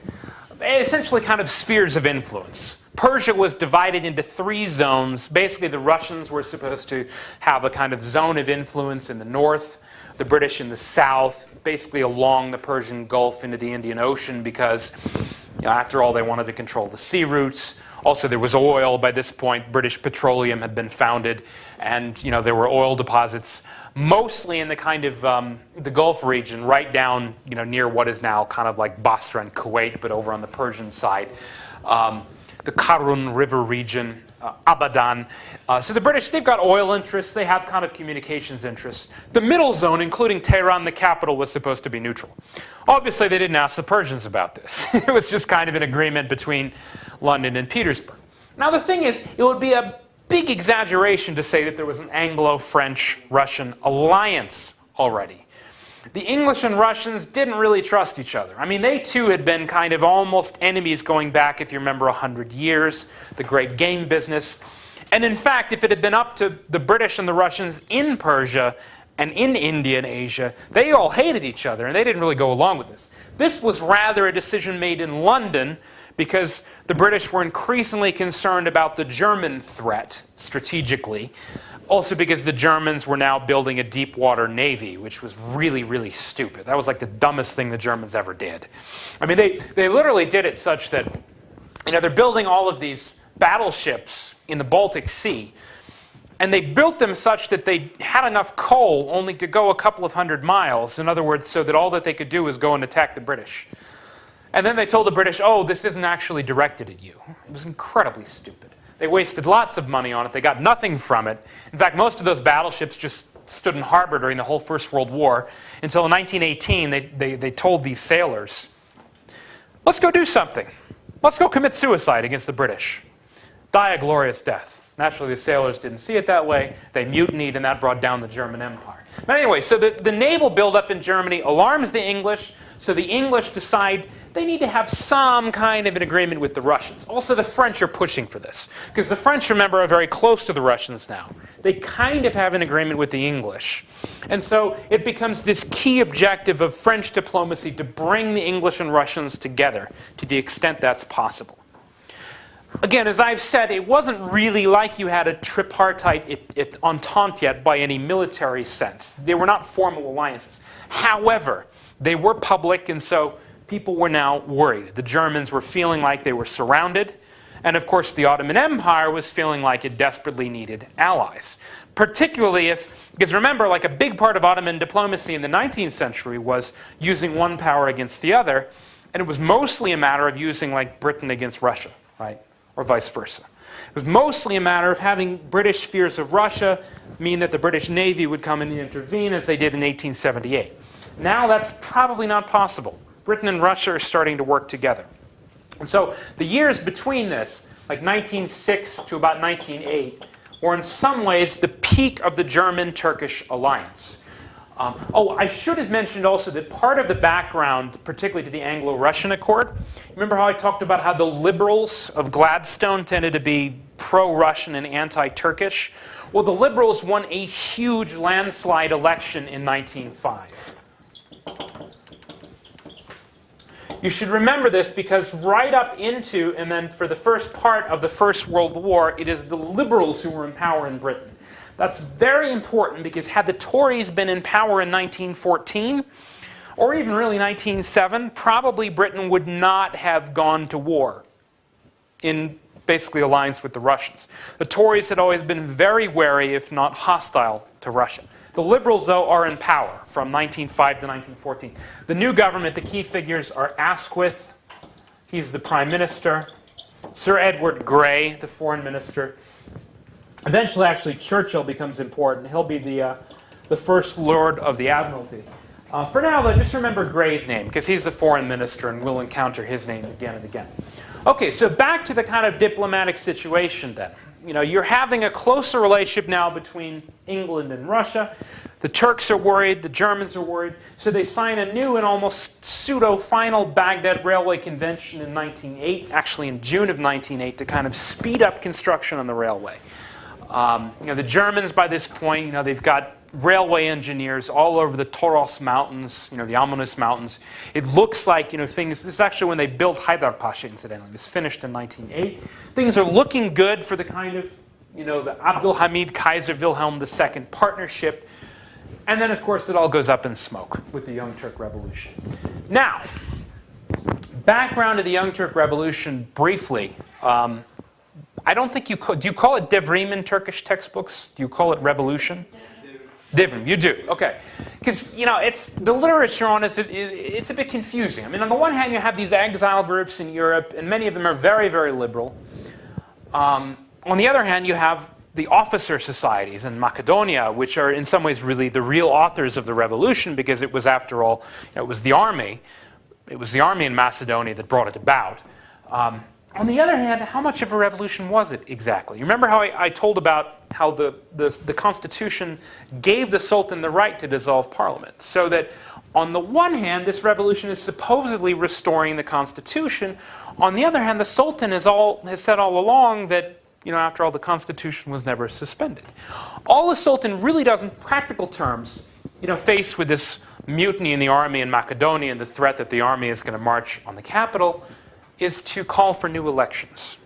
essentially kind of spheres of influence. Persia was divided into 3 zones. Basically, the Russians were supposed to have a kind of zone of influence in the north, the British in the south, basically along the Persian Gulf into the Indian Ocean, because after all, they wanted to control the sea routes. Also, there was oil by this point. British Petroleum had been founded, and there were oil deposits, mostly in the kind of the Gulf region, right down near what is now kind of like Basra and Kuwait, but over on the Persian side. The Karun River region, Abadan. So the British, they've got oil interests, they have kind of communications interests. The middle zone, including Tehran, the capital, was supposed to be neutral. Obviously, they didn't ask the Persians about this. It was just kind of an agreement between London and Petersburg. Now the thing is, it would be a big exaggeration to say that there was an Anglo-French-Russian alliance already. The English and Russians didn't really trust each other. I mean, they too had been kind of almost enemies going back, if you remember, 100 years, the great game business. And in fact, if it had been up to the British and the Russians in Persia and in India and Asia, they all hated each other, and they didn't really go along with this. This was rather a decision made in London because the British were increasingly concerned about the German threat strategically. Also because the Germans were now building a deep water navy, which was really, really stupid. That was like the dumbest thing the Germans ever did. I mean, they literally did it such that, they're building all of these battleships in the Baltic Sea. And they built them such that they had enough coal only to go a couple of 100 miles. In other words, so that all that they could do was go and attack the British. And then they told the British, oh, this isn't actually directed at you. It was incredibly stupid. They wasted lots of money on it. They got nothing from it. In fact, most of those battleships just stood in harbor during the whole First World War until in 1918 they told these sailors, let's go do something. Let's go commit suicide against the British. Die a glorious death. Naturally, the sailors didn't see it that way. They mutinied, and that brought down the German Empire. But anyway, so the naval buildup in Germany alarms the English, so the English decide they need to have some kind of an agreement with the Russians. Also, the French are pushing for this, because the French, remember, are very close to the Russians now. They kind of have an agreement with the English. And so it becomes this key objective of French diplomacy to bring the English and Russians together to the extent that's possible. Again, as I've said, it wasn't really like you had a tripartite entente yet by any military sense. They were not formal alliances. However, they were public, and so people were now worried. The Germans were feeling like they were surrounded, and of course the Ottoman Empire was feeling like it desperately needed allies. Particularly because remember, like a big part of Ottoman diplomacy in the 19th century was using one power against the other, and it was mostly a matter of using like Britain against Russia, right? Or vice versa. It was mostly a matter of having British fears of Russia mean that the British Navy would come in and intervene as they did in 1878. Now that's probably not possible. Britain and Russia are starting to work together. And so the years between this, like 1906 to about 1908, were in some ways the peak of the German-Turkish alliance. I should have mentioned also that part of the background, particularly to the Anglo-Russian Accord, remember how I talked about how the liberals of Gladstone tended to be pro-Russian and anti-Turkish? Well, the liberals won a huge landslide election in 1905. You should remember this because right up into, and then for the first part of the First World War, it is the liberals who were in power in Britain. That's very important because had the Tories been in power in 1914, or even really 1907, probably Britain would not have gone to war in basically alliance with the Russians. The Tories had always been very wary, if not hostile, to Russia. The Liberals, though, are in power from 1905 to 1914. The new government, the key figures are Asquith, he's the Prime Minister, Sir Edward Grey, the Foreign Minister. Eventually, actually, Churchill becomes important. He'll be the First Lord of the Admiralty. For now, though, just remember Grey's name, because he's the Foreign Minister, and we'll encounter his name again and again. Okay, so back to the kind of diplomatic situation then. You know, you're having a closer relationship now between England and Russia. The Turks are worried, the Germans are worried, so they sign a new and almost pseudo-final Baghdad Railway Convention in 1908, actually in June of 1908, to kind of speed up construction on the railway. The Germans, by this point, they've got railway engineers all over the Toros Mountains, the Amanus Mountains. It looks like, things, this is actually when they built Haydarpaşa, incidentally. It was finished in 1908. Things are looking good for the kind of, the Abdülhamid Kaiser Wilhelm II partnership. And then, of course, it all goes up in smoke with the Young Turk Revolution. Now, background to the Young Turk Revolution, briefly. I don't think you could. Do you call it devrim in Turkish textbooks? Do you call it revolution? Devrim, you do. Okay. Because, it's the literature on it, it's a bit confusing. I mean, on the one hand, you have these exile groups in Europe, and many of them are very, very liberal. On the other hand, you have the officer societies in Macedonia, which are in some ways really the real authors of the revolution, because it was, after all, it was the army. It was the army in Macedonia that brought it about. On the other hand, how much of a revolution was it exactly? You remember how I told about how the Constitution gave the Sultan the right to dissolve Parliament? So that on the one hand, this revolution is supposedly restoring the Constitution. On the other hand, the Sultan has said all along that, after all, the Constitution was never suspended. All the Sultan really does in practical terms, faced with this mutiny in the army in Macedonia and the threat that the army is going to march on the capital, is to call for new elections.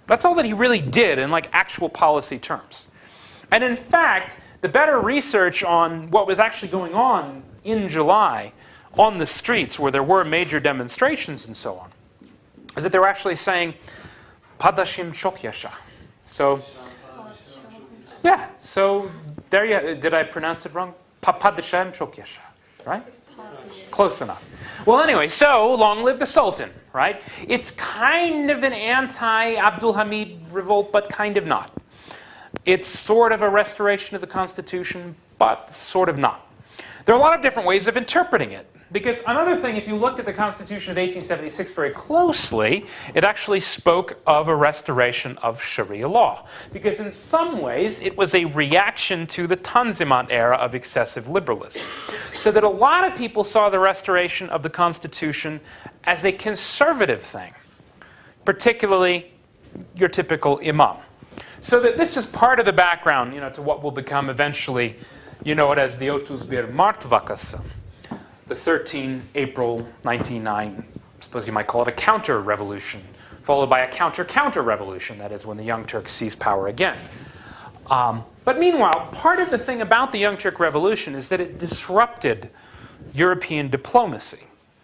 That's all that he really did in actual policy terms. And in fact, the better research on what was actually going on in July on the streets where there were major demonstrations and so on, is that they were actually saying, Padashim çok yaşa. So, yeah, so there you, did I pronounce it wrong? Padashim çok yaşa, right? Close enough. Well, anyway, so long live the Sultan, right? It's kind of an anti-Abdul Hamid revolt, but kind of not. It's sort of a restoration of the Constitution, but sort of not. There are a lot of different ways of interpreting it. Because another thing, if you looked at the Constitution of 1876 very closely, it actually spoke of a restoration of Sharia law. Because in some ways, it was a reaction to the Tanzimat era of excessive liberalism. So that a lot of people saw the restoration of the Constitution as a conservative thing, particularly your typical imam. So that this is part of the background, to what will become eventually, you know it as the 31 Mart vakası. The 13 April 1909, I suppose you might call it a counter-revolution, followed by a counter-counter-revolution, that is when the Young Turks seized power again. But meanwhile, part of the thing about the Young Turk Revolution is that it disrupted European diplomacy.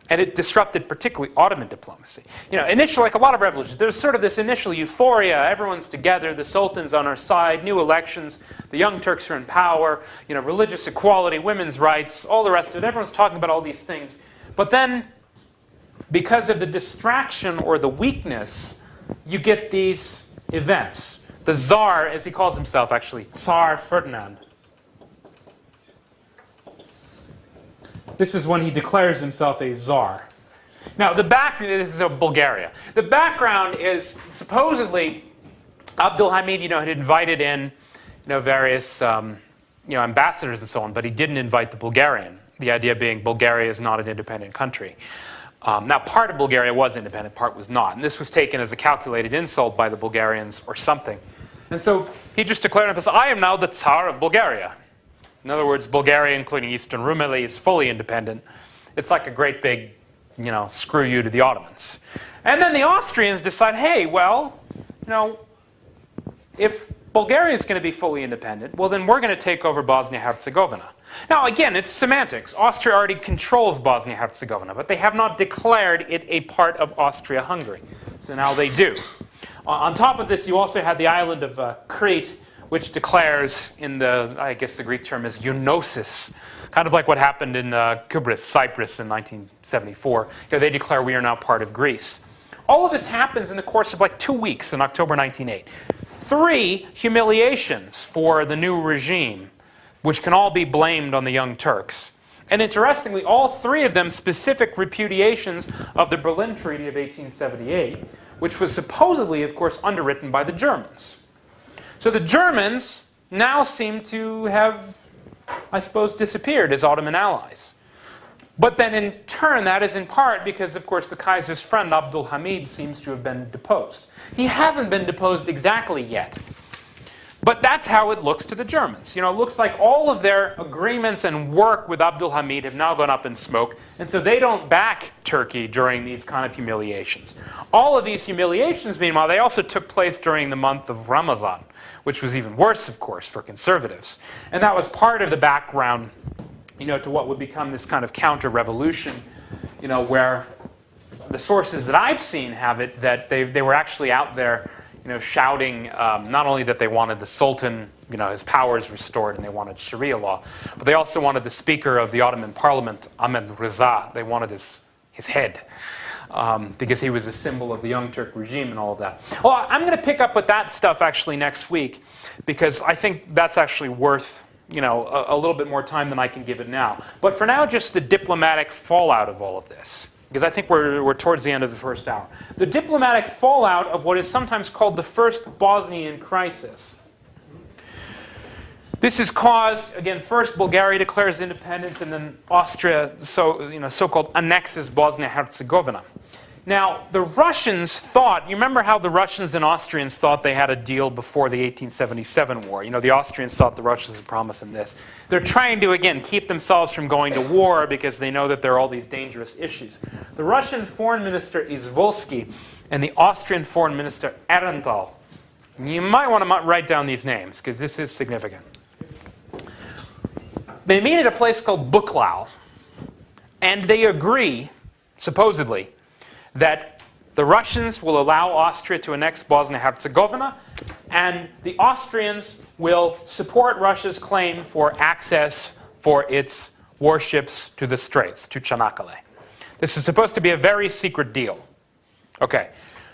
And it disrupted particularly Ottoman diplomacy. Initially, like a lot of revolutions, there's sort of this initial euphoria. Everyone's together. The Sultan's on our side. New elections. The Young Turks are in power. Religious equality, women's rights, all the rest of it. Everyone's talking about all these things. But then, because of the distraction or the weakness, you get these events. The Tsar, as he calls himself, actually, Tsar Ferdinand. This is when he declares himself a czar. Now, this is Bulgaria. The background is supposedly Abdul Hamid, had invited in, various, ambassadors and so on, but he didn't invite the Bulgarian. The idea being Bulgaria is not an independent country. Now, part of Bulgaria was independent, part was not. And this was taken as a calculated insult by the Bulgarians or something. And so he just declared himself, I am now the Tsar of Bulgaria. In other words, Bulgaria, including Eastern Rumeli, is fully independent. It's like a great big, screw you to the Ottomans. And then the Austrians decide, hey, well, if Bulgaria is going to be fully independent, well, then we're going to take over Bosnia-Herzegovina. Now, again, it's semantics. Austria already controls Bosnia-Herzegovina, but they have not declared it a part of Austria-Hungary. So now they do. On top of this, you also had the island of Crete, which declares in I guess the Greek term is eunosis, kind of like what happened in Cyprus in 1974. They declare we are now part of Greece. All of this happens in the course of like 2 weeks in October 1908. 3 humiliations for the new regime, which can all be blamed on the Young Turks. And interestingly, all 3 of them specific repudiations of the Berlin Treaty of 1878, which was supposedly, of course, underwritten by the Germans. So the Germans now seem to have, I suppose, disappeared as Ottoman allies. But then in turn, that is in part because, of course, the Kaiser's friend, Abdul Hamid, seems to have been deposed. He hasn't been deposed exactly yet. But that's how it looks to the Germans. It looks like all of their agreements and work with Abdul Hamid have now gone up in smoke, and so they don't back Turkey during these kind of humiliations. All of these humiliations, meanwhile, they also took place during the month of Ramazan, which was even worse, of course, for conservatives. And that was part of the background, to what would become this kind of counter-revolution, where the sources that I've seen have it that they were actually out there shouting not only that they wanted the Sultan, his powers restored and they wanted Sharia law, but they also wanted the Speaker of the Ottoman Parliament, Ahmed Reza. They wanted his head because he was a symbol of the Young Turk regime and all of that. Well, I'm going to pick up with that stuff actually next week because I think that's actually worth a little bit more time than I can give it now. But for now, just the diplomatic fallout of all of this. Because I think we're towards the end of the first hour. The diplomatic fallout of what is sometimes called the First Bosnian Crisis. This is caused, again, first Bulgaria declares independence, and then Austria, so-called annexes Bosnia-Herzegovina. Now, the Russians thought, you remember how the Russians and Austrians thought they had a deal before the 1877 war. The Austrians thought the Russians had promised them this. They're trying to, again, keep themselves from going to war because they know that there are all these dangerous issues. The Russian foreign minister Izvolsky and the Austrian foreign minister Aehrenthal. You might want to write down these names because this is significant. They meet at a place called Buchlau, and they agree, supposedly, that the Russians will allow Austria to annex Bosnia-Herzegovina, and the Austrians will support Russia's claim for access for its warships to the straits, to Çanakkale. This is supposed to be a very secret deal. Okay,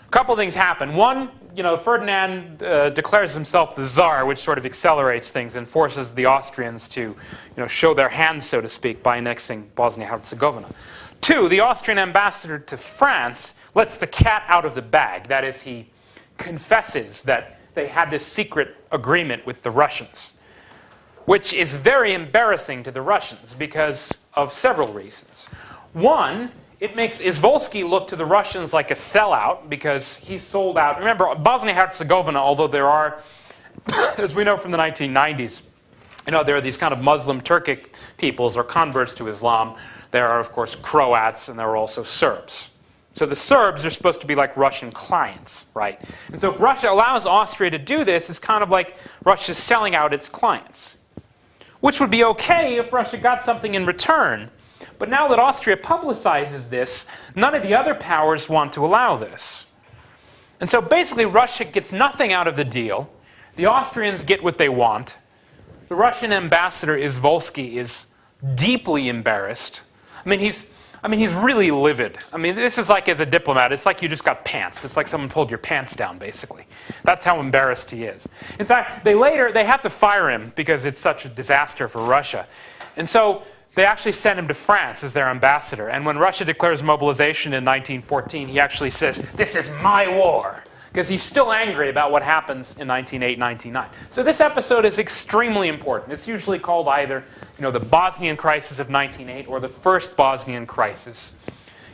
a couple things happen. One, Ferdinand declares himself the Tsar, which sort of accelerates things and forces the Austrians to show their hands, so to speak, by annexing Bosnia-Herzegovina. Two, the Austrian ambassador to France lets the cat out of the bag. That is, he confesses that they had this secret agreement with the Russians, which is very embarrassing to the Russians because of several reasons. One, it makes Izvolsky look to the Russians like a sellout because he sold out. Remember, Bosnia-Herzegovina, although there are, as we know from the 1990s, there are these kind of Muslim Turkic peoples or converts to Islam. There are, of course, Croats, and there are also Serbs. So the Serbs are supposed to be like Russian clients, right? And so if Russia allows Austria to do this, it's kind of like Russia's selling out its clients, which would be okay if Russia got something in return. But now that Austria publicizes this, none of the other powers want to allow this. And so basically Russia gets nothing out of the deal. The Austrians get what they want. The Russian ambassador Izvolsky is deeply embarrassed. I mean, he's really livid. I mean, this is like, as a diplomat, it's like you just got pantsed. It's like someone pulled your pants down, basically. That's how embarrassed he is. In fact, they have to fire him because it's such a disaster for Russia. And so they actually send him to France as their ambassador. And when Russia declares mobilization in 1914, he actually says, "This is my war," because he's still angry about what happens in 1908, 1909. So this episode is extremely important. It's usually called either the Bosnian crisis of 1908 or the first Bosnian crisis.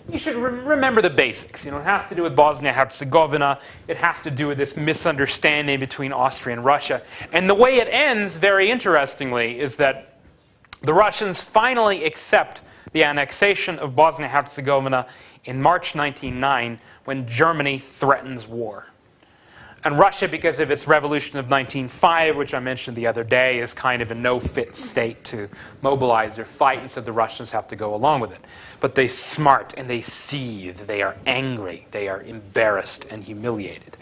You should remember the basics. It has to do with Bosnia-Herzegovina. It has to do with this misunderstanding between Austria and Russia. And the way it ends, very interestingly, is that the Russians finally accept the annexation of Bosnia-Herzegovina in March 1909 when Germany threatens war. And Russia, because of its revolution of 1905, which I mentioned the other day, is kind of in no fit state to mobilize or fight, and so the Russians have to go along with it. But they smart and they seethe. They are angry. They are embarrassed and humiliated.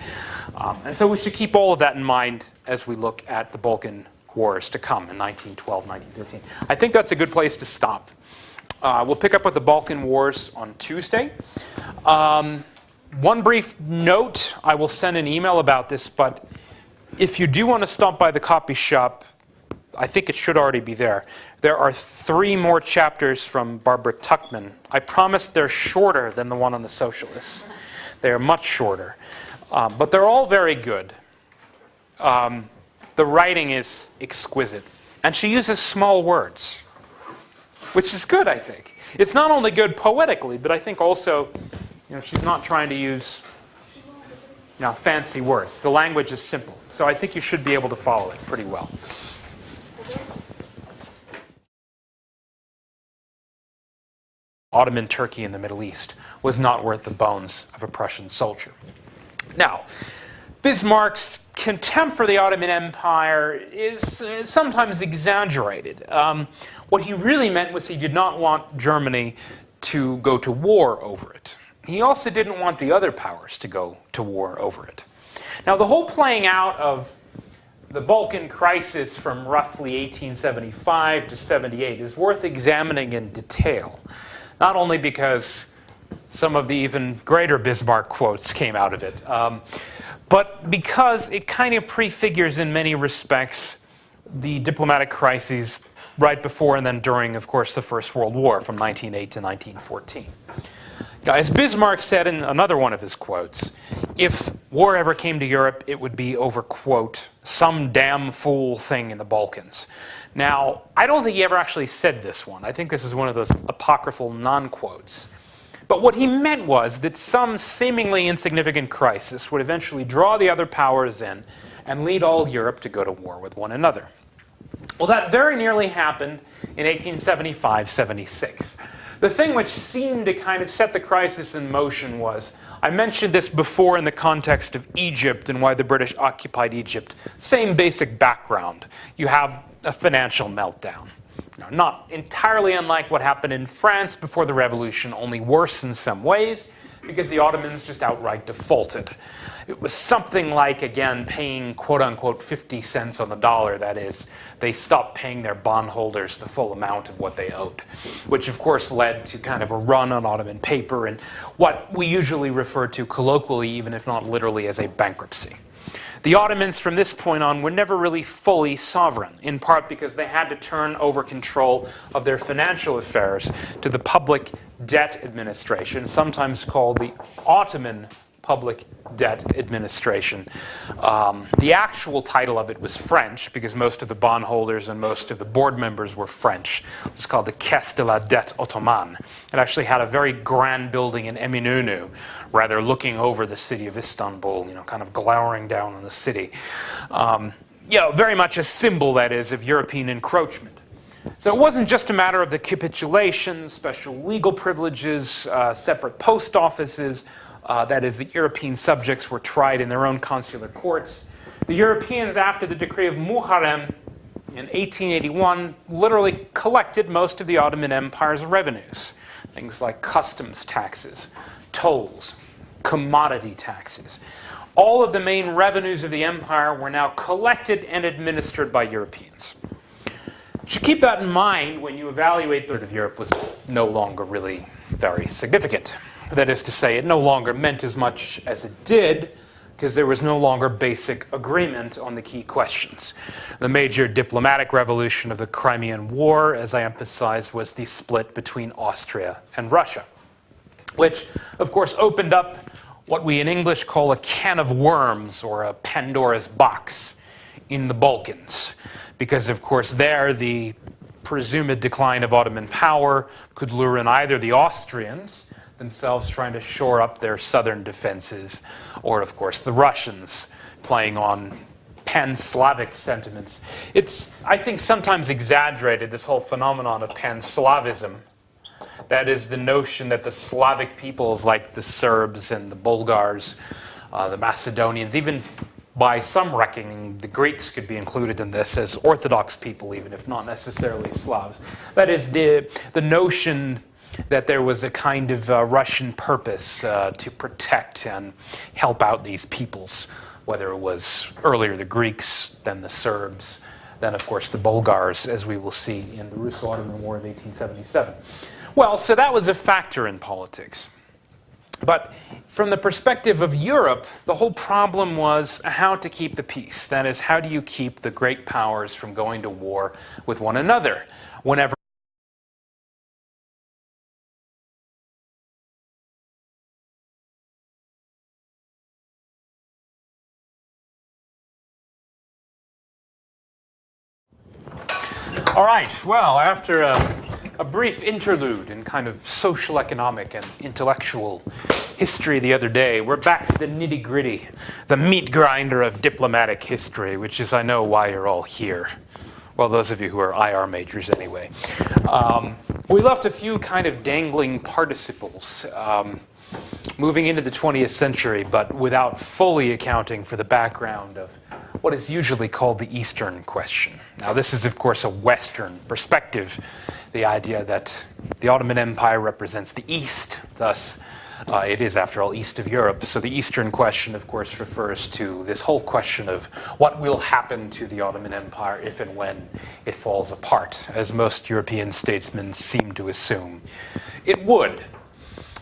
And so we should keep all of that in mind as we look at the Balkan Wars to come in 1912, 1913. I think that's a good place to stop. We'll pick up with the Balkan Wars on Tuesday. One brief note, I will send an email about this, but if you do want to stop by the copy shop, I think it should already be there. There are 3 more chapters from Barbara Tuchman. I promise they're shorter than the one on the socialists. They are much shorter. But they're all very good. The writing is exquisite. And she uses small words, which is good, I think. It's not only good poetically, but I think also she's not trying to use fancy words. The language is simple. So I think you should be able to follow it pretty well. Ottoman Turkey in the Middle East was not worth the bones of a Prussian soldier. Now, Bismarck's contempt for the Ottoman Empire is sometimes exaggerated. What he really meant was he did not want Germany to go to war over it. He also didn't want the other powers to go to war over it. Now, the whole playing out of the Balkan crisis from roughly 1875 to 78 is worth examining in detail, not only because some of the even greater Bismarck quotes came out of it, but because it kind of prefigures in many respects the diplomatic crises right before and then during, of course, the First World War from 1908 to 1914. Now, as Bismarck said in another one of his quotes, if war ever came to Europe, it would be over, quote, some damn fool thing in the Balkans. Now, I don't think he ever actually said this one. I think this is one of those apocryphal non-quotes. But what he meant was that some seemingly insignificant crisis would eventually draw the other powers in and lead all Europe to go to war with one another. Well, that very nearly happened in 1875-76. The thing which seemed to kind of set the crisis in motion was, I mentioned this before in the context of Egypt and why the British occupied Egypt. Same basic background. You have a financial meltdown. Now, not entirely unlike what happened in France before the revolution, only worse in some ways. because the Ottomans just outright defaulted. It was something like, again, paying quote-unquote 50 cents on the dollar. That is, they stopped paying their bondholders the full amount of what they owed, which of course led to kind of a run on Ottoman paper and what we usually refer to colloquially, even if not literally, as a bankruptcy. The Ottomans from this point on were never really fully sovereign, in part because they had to turn over control of their financial affairs to the Public Debt Administration, sometimes called the Ottoman Public Debt Administration. The actual title of it was French, because most of the bondholders and most of the board members were French. It was called the Caisse de la Dette Ottomane. It actually had a very grand building in Eminönü, rather looking over the city of Istanbul, kind of glowering down on the city. Very much a symbol, that is, of European encroachment. So it wasn't just a matter of the capitulation, special legal privileges, separate post offices. That is, the European subjects were tried in their own consular courts. The Europeans, after the decree of Muharrem in 1881, literally collected most of the Ottoman Empire's revenues. Things like customs taxes, tolls, commodity taxes. All of the main revenues of the empire were now collected and administered by Europeans. You should keep that in mind when you evaluate the third of Europe was no longer really very significant. That is to say, it no longer meant as much as it did because there was no longer basic agreement on the key questions. The major diplomatic revolution of the Crimean War, as I emphasized, was the split between Austria and Russia, which, of course, opened up what we in English call a can of worms or a Pandora's box in the Balkans. Because, of course, there the presumed decline of Ottoman power could lure in either the Austrians, themselves trying to shore up their southern defenses, or, of course, the Russians playing on pan-Slavic sentiments. It's, I think, sometimes exaggerated, this whole phenomenon of pan-Slavism. That is the notion that the Slavic peoples, like the Serbs and the Bulgars, the Macedonians, even by some reckoning, the Greeks could be included in this as Orthodox people, even if not necessarily Slavs. That is the notion that there was a kind of Russian purpose to protect and help out these peoples, whether it was earlier the Greeks, then the Serbs, then of course the Bulgars, as we will see in the Russo-Ottoman War of 1877. Well, so that was a factor in politics. But from the perspective of Europe, the whole problem was how to keep the peace. That is, how do you keep the great powers from going to war with one another whenever All right, well, after a brief interlude in kind of social, economic, and intellectual history the other day, we're back to the nitty-gritty, the meat grinder of diplomatic history, which is, I know, why you're all here. Well, those of you who are IR majors anyway. We left a few kind of dangling participles moving into the 20th century, but without fully accounting for the background of what is usually called the Eastern question. Now, this is, of course, a Western perspective, the idea that the Ottoman Empire represents the East, thus it is, after all, east of Europe. So the Eastern question, of course, refers to this whole question of what will happen to the Ottoman Empire if and when it falls apart, as most European statesmen seem to assume it would.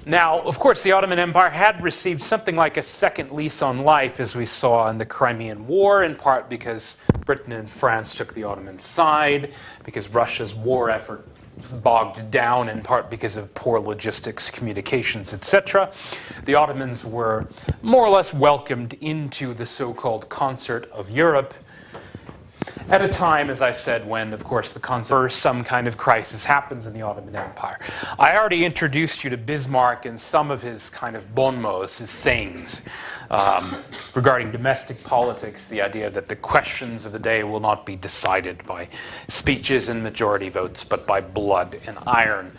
Now, of course, the Ottoman Empire had received something like a second lease on life, as we saw in the Crimean War, in part because Britain and France took the Ottoman side, because Russia's war effort bogged down, in part because of poor logistics, communications, etc. The Ottomans were more or less welcomed into the so-called concert of Europe, at a time, as I said, when, of course, some kind of crisis happens in the Ottoman Empire. I already introduced you to Bismarck and some of his kind of bon mots, his sayings, regarding domestic politics, the idea that the questions of the day will not be decided by speeches and majority votes, but by blood and iron.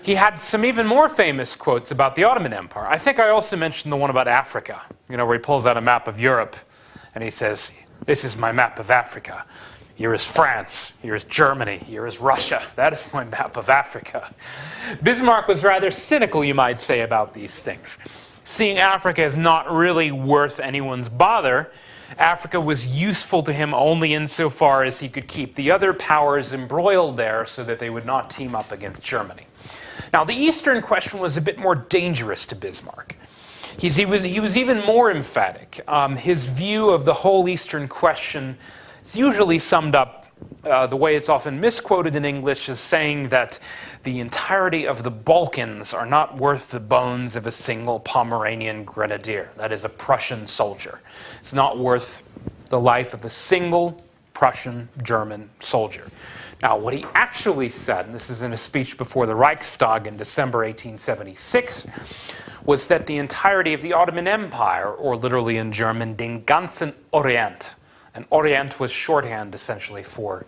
He had some even more famous quotes about the Ottoman Empire. I think I also mentioned the one about Africa, where he pulls out a map of Europe and he says, "This is my map of Africa. Here is France. Here is Germany. Here is Russia. That is my map of Africa." Bismarck was rather cynical, you might say, about these things. seeing Africa as not really worth anyone's bother, Africa was useful to him only insofar as he could keep the other powers embroiled there so that they would not team up against Germany. Now, the Eastern question was a bit more dangerous to Bismarck. He was even more emphatic. His view of the whole Eastern question is usually summed up the way it's often misquoted in English as saying that the entirety of the Balkans are not worth the bones of a single Pomeranian grenadier, that is, a Prussian soldier. It's not worth the life of a single Prussian German soldier. Now, what he actually said, and this is in a speech before the Reichstag in December 1876, was that the entirety of the Ottoman Empire, or literally in German, den ganzen Orient, and Orient was shorthand essentially for